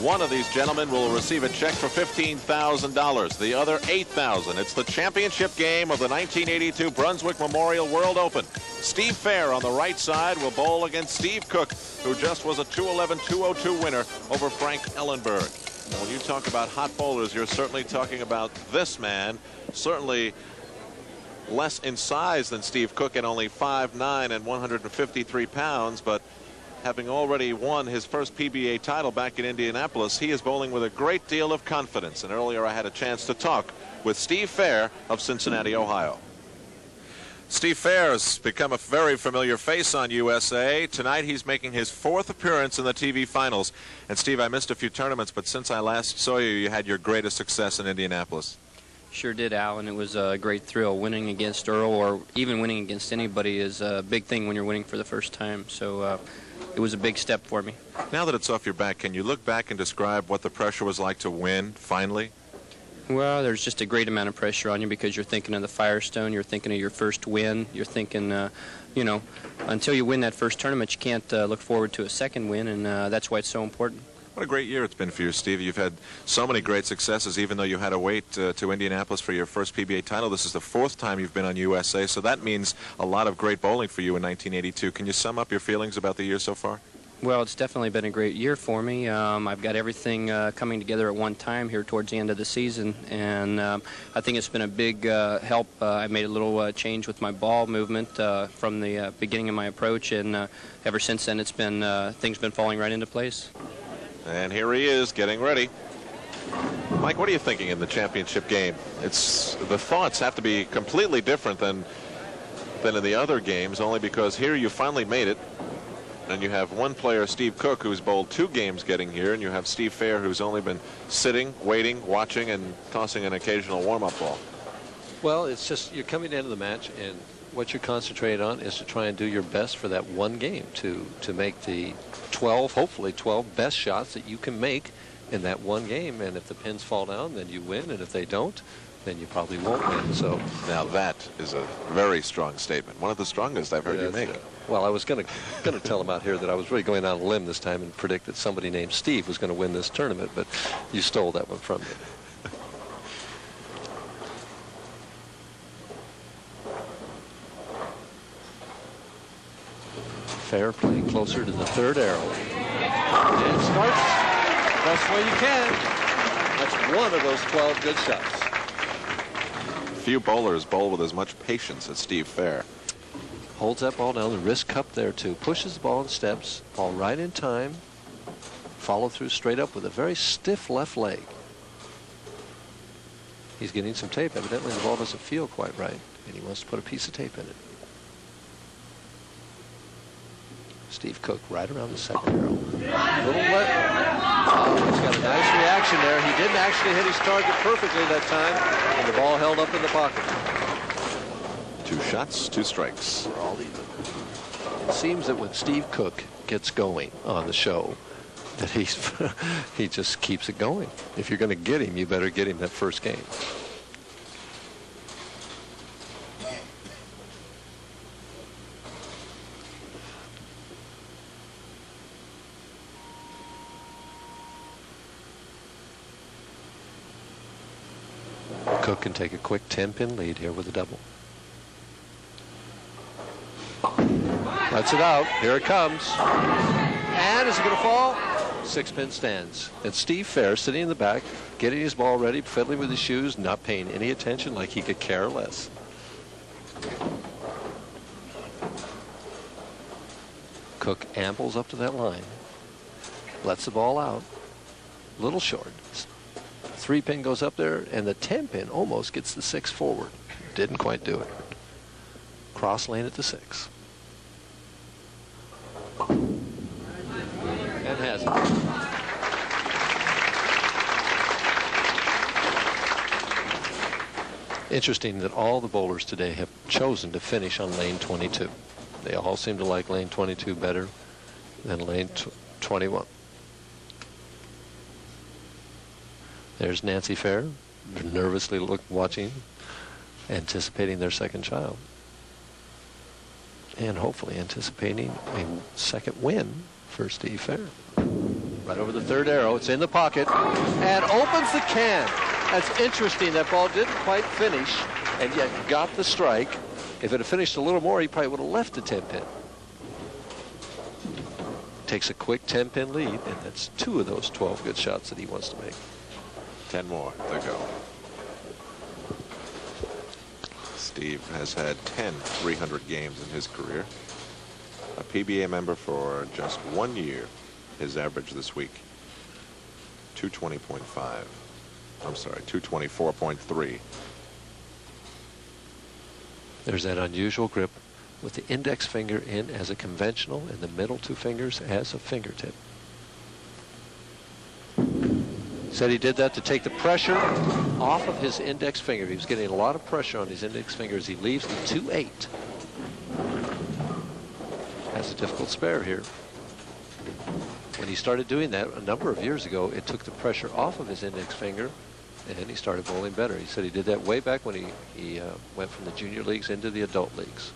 One of these gentlemen will receive a check for $15,000. The other $8,000. It's the championship game of the 1982 Brunswick Memorial World Open. Steve Fair on the right side will bowl against Steve Cook, who just was a 211-202 winner over Frank Ellenberg. Now, when you talk about hot bowlers, you're certainly talking about this man. Certainly less in size than Steve Cook at only 5'9" and 153 pounds, but having already won his first PBA title back in Indianapolis, he is bowling with a great deal of confidence. And earlier I had a chance to talk with Steve Fair of Cincinnati, Ohio. Steve Fair has become a very familiar face on USA. Tonight he's making his 4th appearance in the TV finals. And Steve, I missed a few tournaments, but since I last saw you, you had your greatest success in Indianapolis. Sure did, Alan. It was a great thrill. Winning against Earl, or even winning against anybody, is a big thing when you're winning for the first time. So it was a big step for me. Now that it's off your back, can you look back and describe what the pressure was like to win, finally? Well, there's just a great amount of pressure on you because you're thinking of the Firestone, you're thinking of your first win, you're thinking, you know, until you win that first tournament, you can't look forward to a second win, and that's why it's so important. What a great year it's been for you, Steve. You've had so many great successes, even though you had to wait to Indianapolis for your first PBA title. This is the 4th time you've been on USA, so that means a lot of great bowling for you in 1982. Can you sum up your feelings about the year so far? Well, it's definitely been a great year for me. I've got everything coming together at one time here towards the end of the season, and I think it's been a big help. I made a little change with my ball movement from the beginning of my approach, and ever since then, it's been things been falling right into place. And here he is getting ready. Mike, what are you thinking in the championship game? The thoughts have to be completely different than in the other games, only because here you finally made it. And you have one player, Steve Cook, who's bowled 2 games getting here, and you have Steve Fair, who's only been sitting, waiting, watching, and tossing an occasional warm-up ball. Well, it's just you're coming into the match, and what you're concentrating on is to try and do your best for that one game to make the 12, hopefully 12 best shots that you can make in that one game. And if the pins fall down, then you win, and if they don't, then you probably won't win. So now that is a very strong statement, one of the strongest I've heard you make. Well, I was going to tell him out here that I was really going out on a limb this time and predict that somebody named Steve was going to win this tournament, but you stole that one from me. Fair playing closer to the 3rd arrow. And starts the best way you can. That's one of those 12 good shots. Few bowlers bowl with as much patience as Steve Fair. Holds that ball down, the wrist cup there too. Pushes the ball in steps, ball right in time. Follow through straight up with a very stiff left leg. He's getting some tape. Evidently the ball doesn't feel quite right, and he wants to put a piece of tape in it. Steve Cook right around the 2nd arrow. He's got a nice reaction there. He didn't actually hit his target perfectly that time, and the ball held up in the pocket. 2 shots, 2 strikes. It seems that when Steve Cook gets going on the show, that he just keeps it going. If you're going to get him, you better get him that first game. Cook can take a quick 10-pin lead here with a double. Lets it out. Here it comes. And is it going to fall? 6-pin stands. And Steve Fair sitting in the back, getting his ball ready, fiddling with his shoes, not paying any attention, like he could care less. Cook ambles up to that line. Lets the ball out. A little short. 3-pin goes up there, and the 10-pin almost gets the 6 forward. Didn't quite do it. Cross lane at the 6. And has it. Interesting that all the bowlers today have chosen to finish on lane 22. They all seem to like lane 22 better than lane 21. There's Nancy Fair, nervously watching, anticipating their 2nd child. And hopefully anticipating a 2nd win for Steve Fair. Right over the 3rd arrow. It's in the pocket and opens the can. That's interesting. That ball didn't quite finish and yet got the strike. If it had finished a little more, he probably would have left the 10-pin. Takes a quick 10-pin lead, and that's 2 of those 12 good shots that he wants to make. 10 more to go. Steve has had 10 300 games in his career. A PBA member for just 1 year. His average this week, 220.5. I'm sorry, 224.3. There's that unusual grip with the index finger in as a conventional and the middle 2 fingers as a fingertip. Said he did that to take the pressure off of his index finger. He was getting a lot of pressure on his index finger as he leaves the 2-8. Has a difficult spare here. When he started doing that a number of years ago, it took the pressure off of his index finger, and he started bowling better. He said he did that way back when he went from the junior leagues into the adult leagues.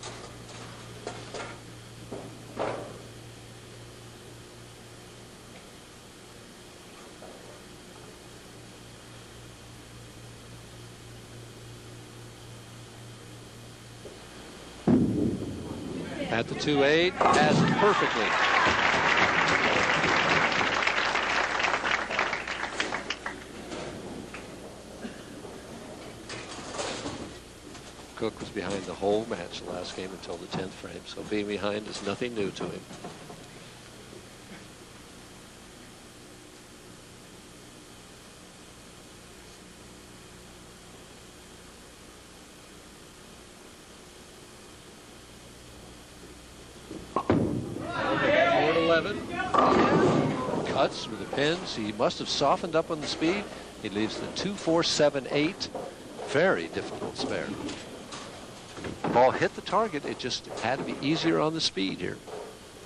At the 2-8, has it perfectly. Cook was behind the whole match the last game until the 10th frame, so being behind is nothing new to him. cuts with the pins. He must have softened up on the speed. He leaves the 2-4-7-8. Very difficult spare. Ball hit the target. It just had to be easier on the speed here.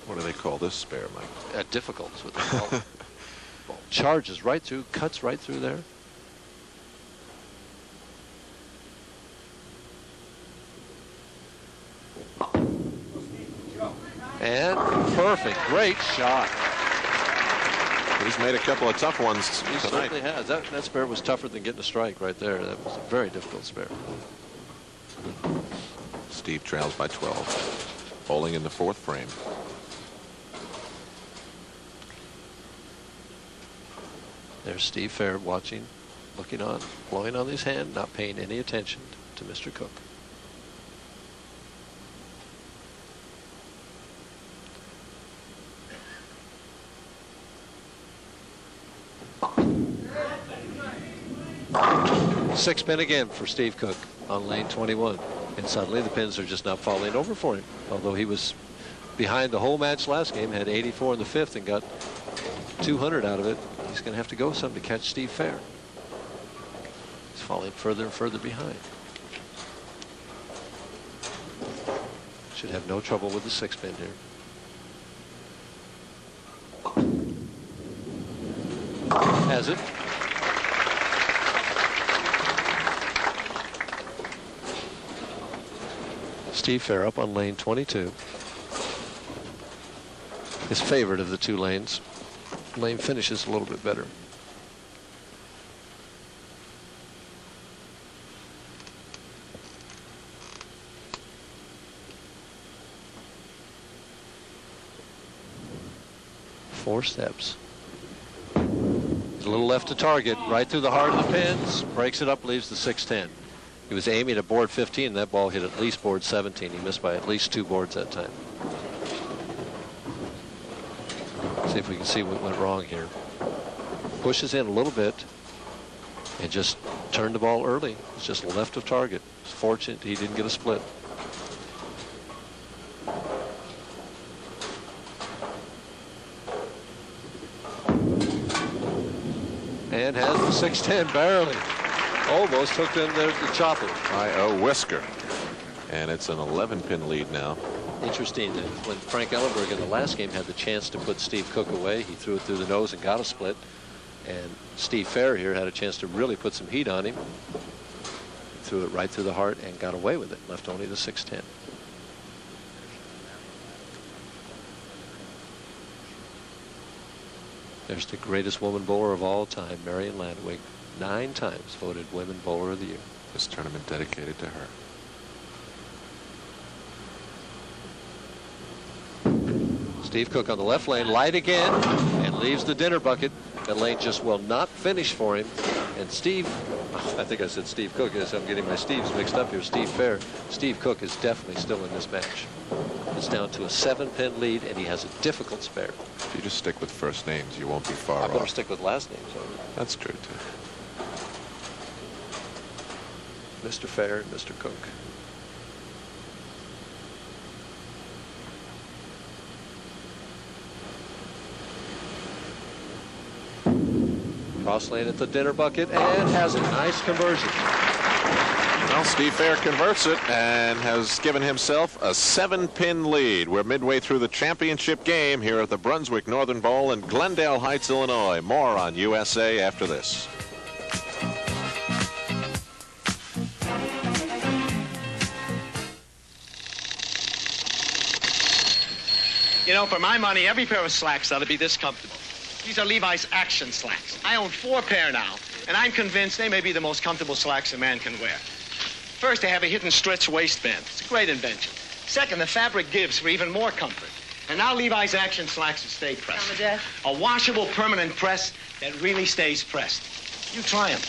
What do they call this spare, Mike? Difficult is what they call it. Ball charges right through, cuts right through there. And perfect, great shot. He's made a couple of tough ones He tonight. certainly has. That spare was tougher than getting a strike right there. That was a very difficult spare. Steve trails by 12. Bowling in the 4th frame. There's Steve Fair watching, looking on, blowing on his hand, not paying any attention to Mr. Cook. Six pin again for Steve Cook on lane 21. And suddenly the pins are just not falling over for him. Although he was behind the whole match last game, had 84 in the 5th and got 200 out of it. He's going to have to go some to catch Steve Fair. He's falling further and further behind. Should have no trouble with the 6 pin here. Has it. Steve Fair up on lane 22. His favorite of the 2 lanes. Lane finishes a little bit better. Four steps. He's a little left to target, right through the heart of the pins. Breaks it up, leaves the 610. He was aiming at board 15. That ball hit at least board 17. He missed by at least 2 boards that time. See if we can see what went wrong here. Pushes in a little bit and just turned the ball early. It's just left of target. It's fortunate he didn't get a split. And has the 610 barely. Almost took them there to chop it. By a whisker. And it's an 11-pin lead now. Interesting that when Frank Ellenberg in the last game had the chance to put Steve Cook away, he threw it through the nose and got a split. And Steve Fair here had a chance to really put some heat on him. Threw it right through the heart and got away with it. Left only the 610. There's the greatest woman bowler of all time, Marion Landwig. 9 times voted Women Bowler of the Year. This tournament dedicated to her. Steve Cook on the left lane, light again, and leaves the dinner bucket. That lane just will not finish for him. And Steve, I think I said Steve Cook, I'm getting my Steves mixed up here. Steve Fair. Steve Cook is definitely still in this match. It's down to a 7-pin lead, and he has a difficult spare. If you just stick with first names, you won't be far off. I better stick with last names. That's true, too. Mr. Fair and Mr. Cook. Cross lane at the dinner bucket and has a nice conversion. Well, Steve Fair converts it and has given himself a 7-pin lead. We're midway through the championship game here at the Brunswick Northern Bowl in Glendale Heights, Illinois. More on USA after this. You know, for my money, every pair of slacks ought to be this comfortable. These are Levi's Action slacks. I own 4 pair now, and I'm convinced they may be the most comfortable slacks a man can wear. First, they have a hidden stretch waistband. It's a great invention. Second, the fabric gives for even more comfort. And now Levi's Action slacks will stay pressed. A washable permanent press that really stays pressed. You try them.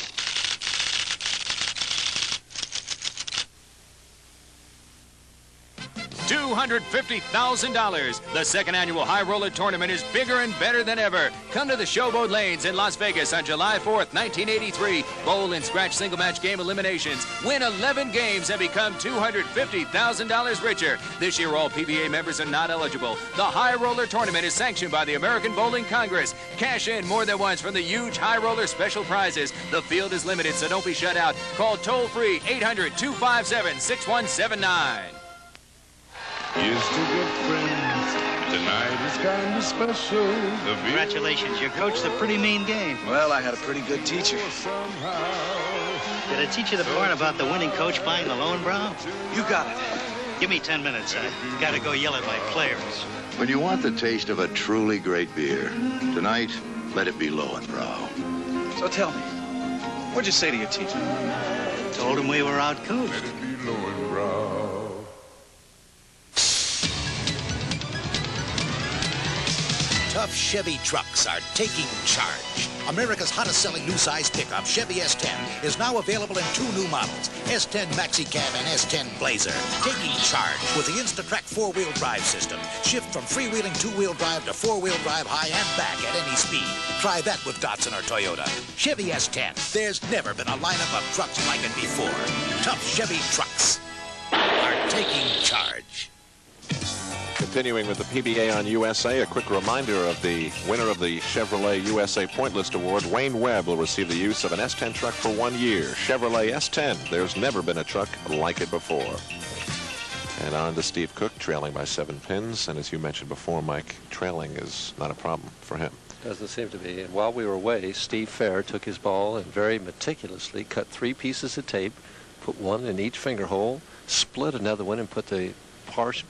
$250,000. The second annual High Roller Tournament is bigger and better than ever. Come to the Showboat Lanes in Las Vegas on July 4th, 1983. Bowl and scratch single match game eliminations. Win 11 games and become $250,000 richer. This year, all PBA members are not eligible. The High Roller Tournament is sanctioned by the American Bowling Congress. Cash in more than once from the huge High Roller special prizes. The field is limited, so don't be shut out. Call toll-free 800-257-6179. Here's to good friends. Tonight is kind of special. Congratulations, you coached a pretty mean game. Well, I had a pretty good teacher. Did I teach you the part about the winning coach buying the Lowenbrow? You got it. Give me 10 minutes. I gotta go yell at my players. When you want the taste of a truly great beer, tonight, let it be Lowenbrow. So tell me, what'd you say to your teacher? Told him we were out-coached. Tough Chevy trucks are taking charge. America's hottest selling new size pickup, Chevy S10, is now available in 2 new models, S10 Maxi Cab and S10 Blazer. Taking charge with the Instatrack 4-wheel drive system. Shift from freewheeling 2-wheel drive to 4-wheel drive high and back at any speed. Try that with Datsun or Toyota. Chevy S10. There's never been a lineup of trucks like it before. Tough Chevy trucks are taking charge. Continuing with the PBA on USA, a quick reminder of the winner of the Chevrolet USA Point List Award. Wayne Webb will receive the use of an S10 truck for 1 year. Chevrolet S10. There's never been a truck like it before. And on to Steve Cook, trailing by 7 pins. And as you mentioned before, Mike, trailing is not a problem for him. Doesn't seem to be. And while we were away, Steve Fair took his ball and very meticulously cut 3 pieces of tape, put one in each finger hole, split another one, and put the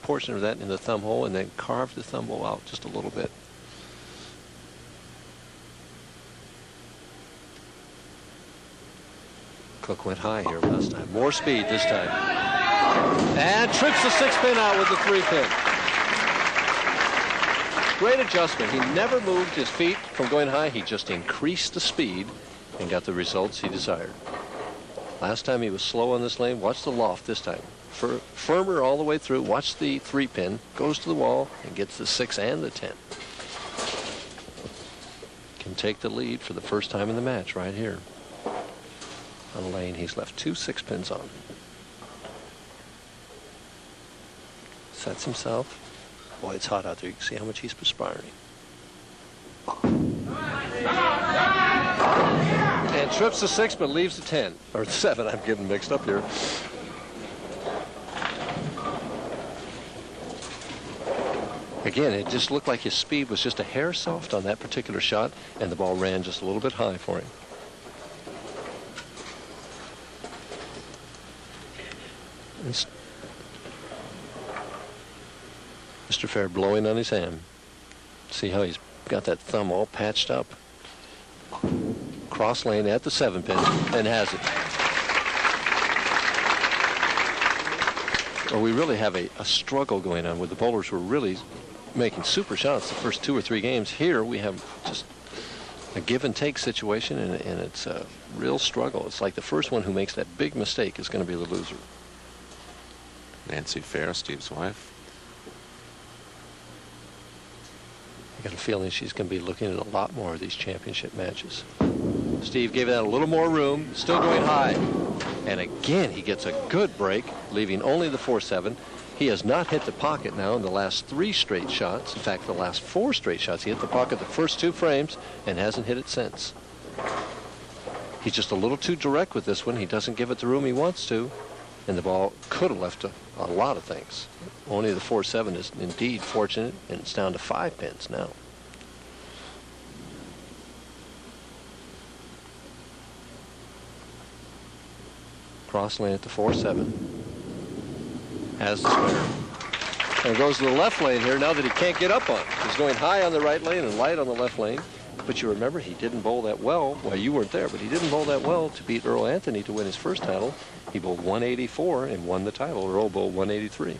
portion of that in the thumb hole, and then carved the thumb hole out just a little bit. Cook went high here last time. More speed this time. And trips the 6-pin out with the 3-pin. Great adjustment. He never moved his feet from going high. He just increased the speed and got the results he desired. Last time he was slow on this lane. Watch the loft this time. Firmer all the way through. Watch the 3-pin. Goes to the wall and gets the 6 and the 10. Can take the lead for the first time in the match right here. On the lane, he's left 2 6-pins on. Sets himself. Boy, it's hot out there. You can see how much he's perspiring. And trips the 6, but leaves the 10. Or the 7. I'm getting mixed up here. Again, it just looked like his speed was just a hair soft on that particular shot, and the ball ran just a little bit high for him. Mr. Fair blowing on his hand. See how he's got that thumb all patched up. Cross lane at the 7-pin and has it. Well, we really have a struggle going on where the bowlers were really making super shots the first 2 or 3 games. Here we have just a give and take situation, and it's a real struggle. It's like the first one who makes that big mistake is going to be the loser. Nancy Fair, Steve's wife. I got a feeling she's going to be looking at a lot more of these championship matches. Steve gave that a little more room, still going high. And again, he gets a good break, leaving only the 4-7. He has not hit the pocket now in the last 3 straight shots. In fact, the last 4 straight shots. He hit the pocket the first 2 frames and hasn't hit it since. He's just a little too direct with this one. He doesn't give it the room he wants to. And the ball could have left a lot of things. Only the 4-7 is indeed fortunate, and it's down to 5 pins now. Cross lane at the 4-7. Has the spare. And goes to the left lane here now that he can't get up on. He's going high on the right lane and light on the left lane. But you remember, he didn't bowl that well. Well, you weren't there, but he didn't bowl that well to beat Earl Anthony to win his first title. He bowled 184 and won the title. Earl bowled 183.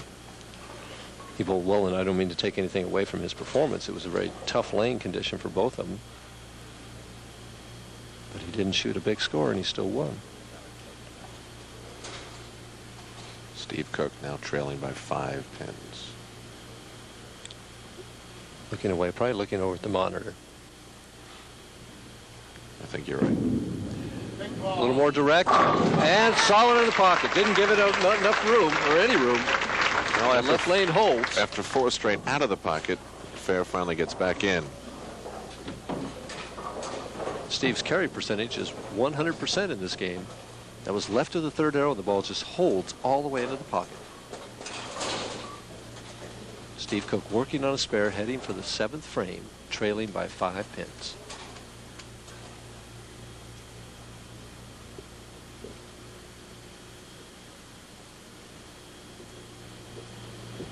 He bowled well, and I don't mean to take anything away from his performance. It was a very tough lane condition for both of them. But he didn't shoot a big score, and he still won. Steve Cook now trailing by 5 pins. Looking away, probably looking over at the monitor. I think you're right. A little more direct and solid in the pocket. Didn't give it not enough room or any room. Well, left lane holds. After 4 straight out of the pocket, Fair finally gets back in. Steve's carry percentage is 100% in this game. That was left of the third arrow, and the ball just holds all the way into the pocket. Steve Cook working on a spare, heading for the 7th frame, trailing by 5 pins.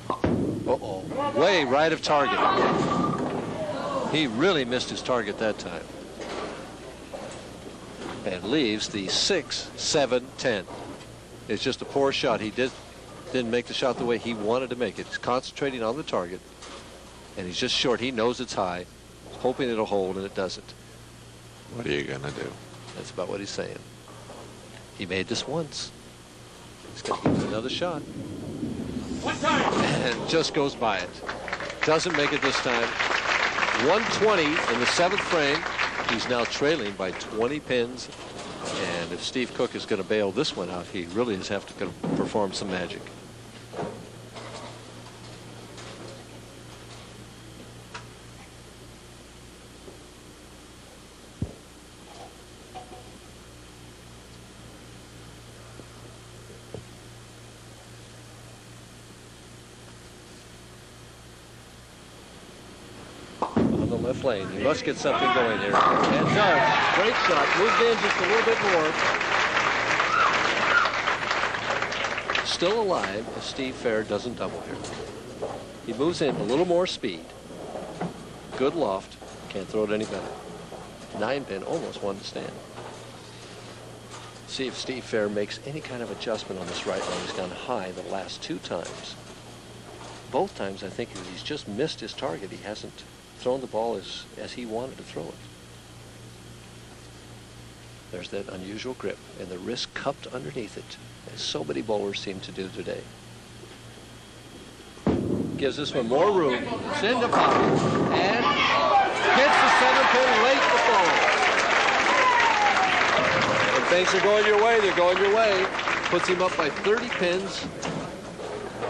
Uh-oh, way right of target. He really missed his target that time. And leaves the 6, 7, 10. It's just a poor shot. He didn't make the shot the way he wanted to make it. He's concentrating on the target, and he's just short. He knows it's high, hoping it'll hold, and it doesn't. What are you gonna do? That's about what he's saying. He made this once. He's got to give it another shot. And just goes by it. Doesn't make it this time. 120 in the 7th frame. He's now trailing by 20 pins. And if Steve Cook is going to bail this one out, he really is have to perform some magic. Left lane. He must get something going here. And does. Great shot. Moved in just a little bit more. Still alive if Steve Fair doesn't double here. He moves in a little more speed. Good loft. Can't throw it any better. 9 pin, almost one to stand. See if Steve Fair makes any kind of adjustment on this right line. He's gone high the last 2 times. Both times I think he's just missed his target. He hasn't thrown the ball as he wanted to throw it. There's that unusual grip and the wrist cupped underneath it, as so many bowlers seem to do today. Gives this one more room. It's in the pocket and hits the 7 pin late the ball. When things are going your way, they're going your way. Puts him up by 30 pins.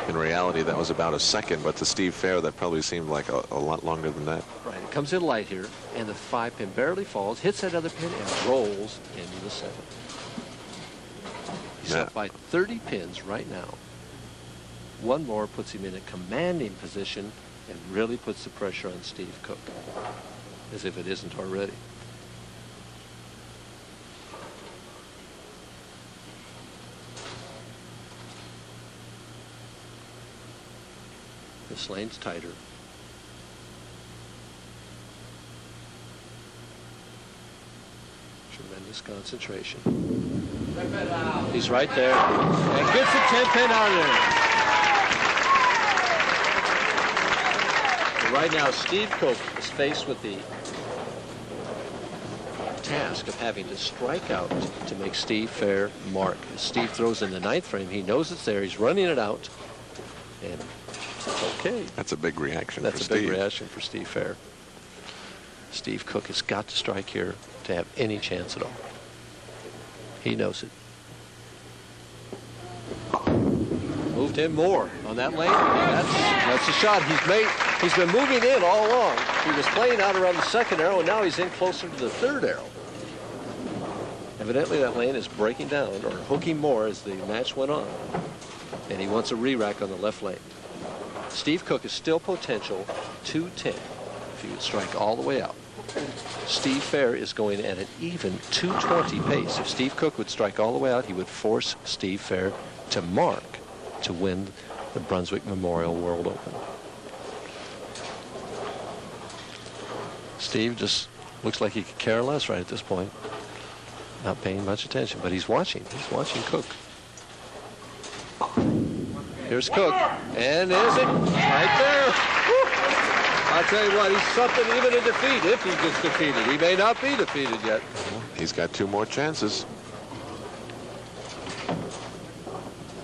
In reality, that was about a second, but to Steve Fair, that probably seemed like a lot longer than that. Right, it comes in light here, and the 5 pin barely falls, hits that other pin, and rolls into the 7. He's up by 30 pins right now. One more puts him in a commanding position and really puts the pressure on Steve Cook, as if it isn't already. This lane's tighter. Tremendous concentration. He's right there and gets the 10 pin out of there. And right now, Steve Cook is faced with the task of having to strike out to make Steve Fair mark. As Steve throws in the 9th frame, he knows it's there. He's running it out. And okay. That's a big reaction for Steve. That's a big reaction for Steve Fair. Steve Cook has got to strike here to have any chance at all. He knows it. Moved in more on that lane. That's the shot he's made. He's been moving in all along. He was playing out around the 2nd arrow, and now he's in closer to the 3rd arrow. Evidently that lane is breaking down or hooking more as the match went on. And he wants a re-rack on the left lane. Steve Cook is still potential 210 if he would strike all the way out. Steve Fair is going at an even 220 pace. If Steve Cook would strike all the way out, he would force Steve Fair to mark to win the Brunswick Memorial World Open. Steve just looks like he could care less right at this point. Not paying much attention, but he's watching. He's watching Cook. Here's Cook, and is it right there? Woo. I'll tell you what, he's something even in defeat if he gets defeated. He may not be defeated yet. He's got 2 more chances.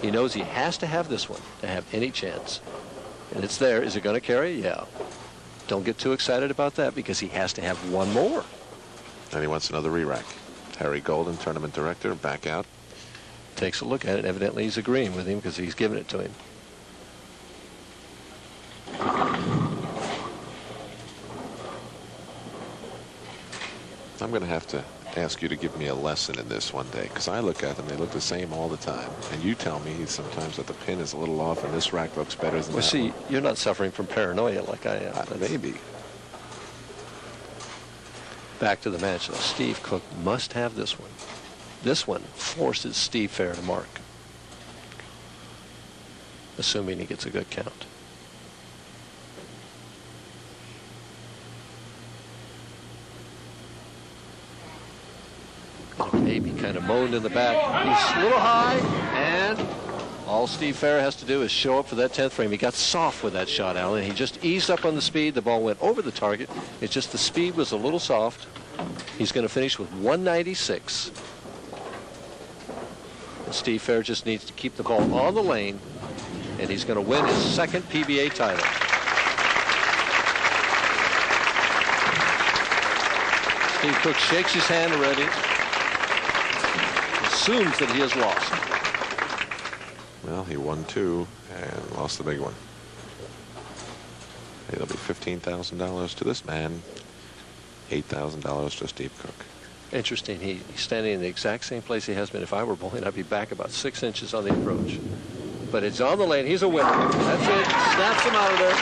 He knows he has to have this one to have any chance. And it's there. Is it going to carry? Yeah. Don't get too excited about that because he has to have one more. And he wants another re-rack. Harry Golden, tournament director, back out. Takes a look at it. Evidently he's agreeing with him because he's giving it to him. I'm going to have to ask you to give me a lesson in this one day, because I look at them, they look the same all the time. And you tell me sometimes that the pin is a little off and this rack looks better than well, that see, one. You're not suffering from paranoia like I am. Maybe. Back to the match. Now, Steve Cook must have this one. This one forces Steve Fair to mark, assuming he gets a good count. Maybe kind of moaned in the back. He's a little high, and all Steve Fair has to do is show up for that 10th frame. He got soft with that shot, Alan. He just eased up on the speed. The ball went over the target. It's just the speed was a little soft. He's going to finish with 196. And Steve Fair just needs to keep the ball on the lane, and he's going to win his second PBA title. Steve Cook shakes his hand already. Assumes that he has lost. Well, he won 2 and lost the big one. It'll be $15,000 to this man, $8,000 to Steve Cook. Interesting. He's standing in the exact same place he has been. If I were bowling, I'd be back about 6 inches on the approach. But it's on the lane. He's a winner. That's it. Snaps him out of there.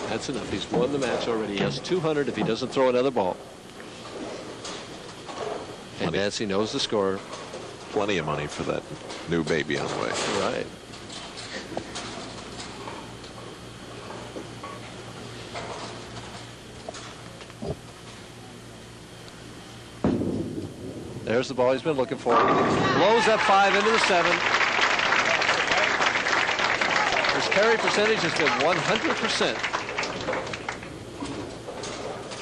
That's enough. He's won the match already. He has 200 if he doesn't throw another ball. And Nancy knows the score. Plenty of money for that new baby on the way. Right. There's the ball he's been looking for. Blows up 5 into the 7. His carry percentage has been 100%.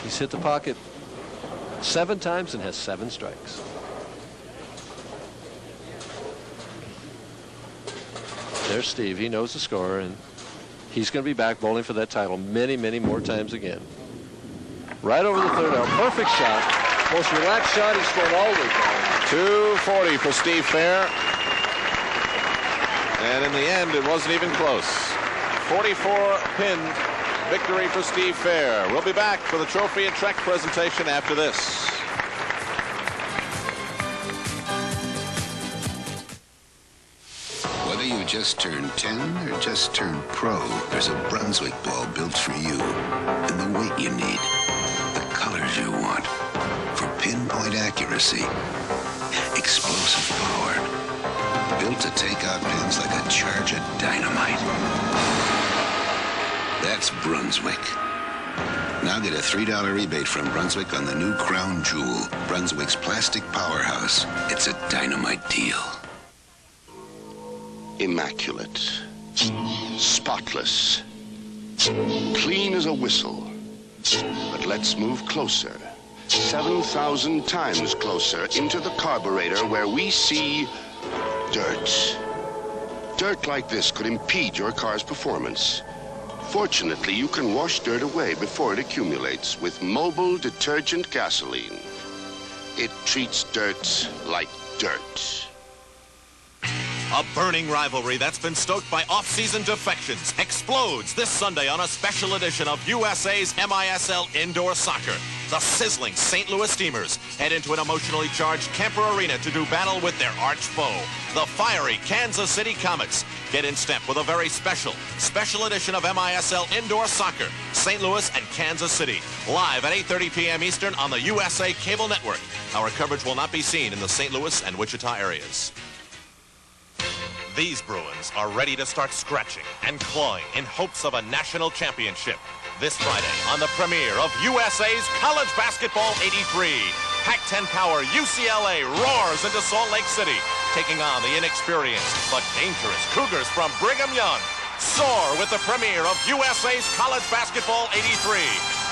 He's hit the pocket 7 times and has 7 strikes. There's Steve. He knows the score, and he's going to be back bowling for that title many, many more times again. Right over the third arm. Perfect shot. Most relaxed shot he's thrown all week. 240 for Steve Fair. And in the end, it wasn't even close. 44-pin victory for Steve Fair. We'll be back for the trophy and check presentation after this. Whether you just turned 10 or just turned pro, there's a Brunswick ball built for you in the weight you need, the colors you want, for pinpoint accuracy, explosive power, built to take out pins like a charge of dynamite. That's Brunswick. Now get a $3 rebate from Brunswick on the new Crown Jewel, Brunswick's plastic powerhouse. It's a dynamite deal. Immaculate, spotless, clean as a whistle. But let's move closer, 7,000 times closer into the carburetor where we see dirt. Dirt like this could impede your car's performance. Fortunately, you can wash dirt away before it accumulates with mobile detergent gasoline. It treats dirt like dirt. A burning rivalry that's been stoked by off-season defections explodes this Sunday on a special edition of USA's MISL Indoor Soccer. The sizzling St. Louis Steamers head into an emotionally charged Kemper Arena to do battle with their arch foe, the fiery Kansas City Comets. Get in step with a very special edition of MISL Indoor Soccer, St. Louis and Kansas City, live at 8:30 p.m. Eastern on the USA Cable Network. Our coverage will not be seen in the St. Louis and Wichita areas. These Bruins are ready to start scratching and clawing in hopes of a national championship. This Friday on the premiere of USA's College Basketball 83. Pac-10 power UCLA roars into Salt Lake City, taking on the inexperienced but dangerous Cougars from Brigham Young. Soar with the premiere of USA's College Basketball 83.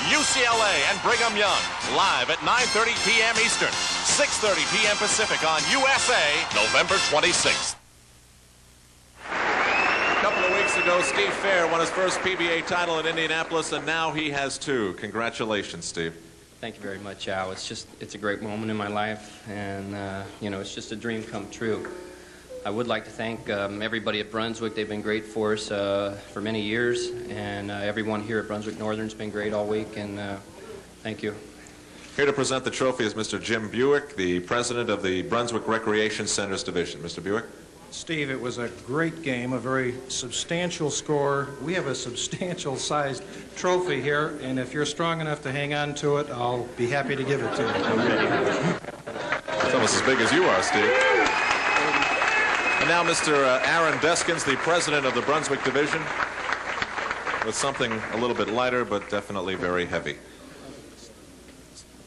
UCLA and Brigham Young, live at 9:30 p.m. Eastern, 6:30 p.m. Pacific on USA, November 26th. A couple of weeks ago, Steve Fair won his first PBA title in Indianapolis, and now he has two. Congratulations, Steve. Thank you very much, Al. It's a great moment in my life, and you know, it's just a dream come true. I would like to thank everybody at Brunswick. They've been great for us for many years, and everyone here at Brunswick Northern's been great all week, and thank you. Here to present the trophy is Mr. Jim Buick, the president of the Brunswick Recreation Centers Division. Mr. Buick. Steve, it was a great game, a very substantial score. We have a substantial-sized trophy here, and if you're strong enough to hang on to it, I'll be happy to give it to you. It's almost as big as you are, Steve. And now Mr. Aaron Deskins, the president of the Brunswick Division, with something a little bit lighter, but definitely very heavy.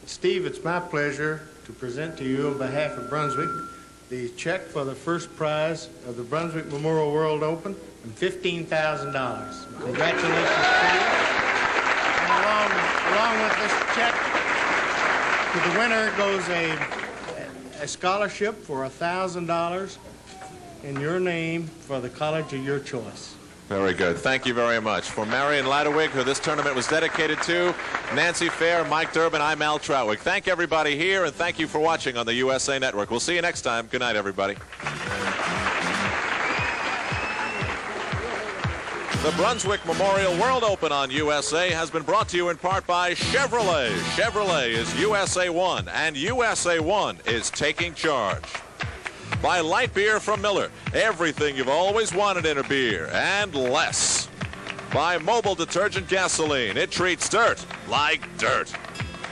Steve, it's my pleasure to present to you on behalf of Brunswick the check for the first prize of the Brunswick Memorial World Open and $15,000. Congratulations to you. And along with this check, to the winner goes a scholarship for $1,000 in your name for the college of your choice. Very good. Thank you very much. For Marion Ladewig, who this tournament was dedicated to, Nancy Fair, Mike Durbin, I'm Al Troutwig. Thank everybody here, and thank you for watching on the USA Network. We'll see you next time. Good night, everybody. The Brunswick Memorial World Open on USA has been brought to you in part by Chevrolet. Chevrolet is USA 1, and USA 1 is taking charge. By light beer from Miller, everything you've always wanted in a beer, and less. By Mobile Detergent Gasoline, it treats dirt like dirt.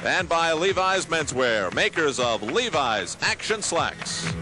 And by Levi's Menswear, makers of Levi's Action Slacks.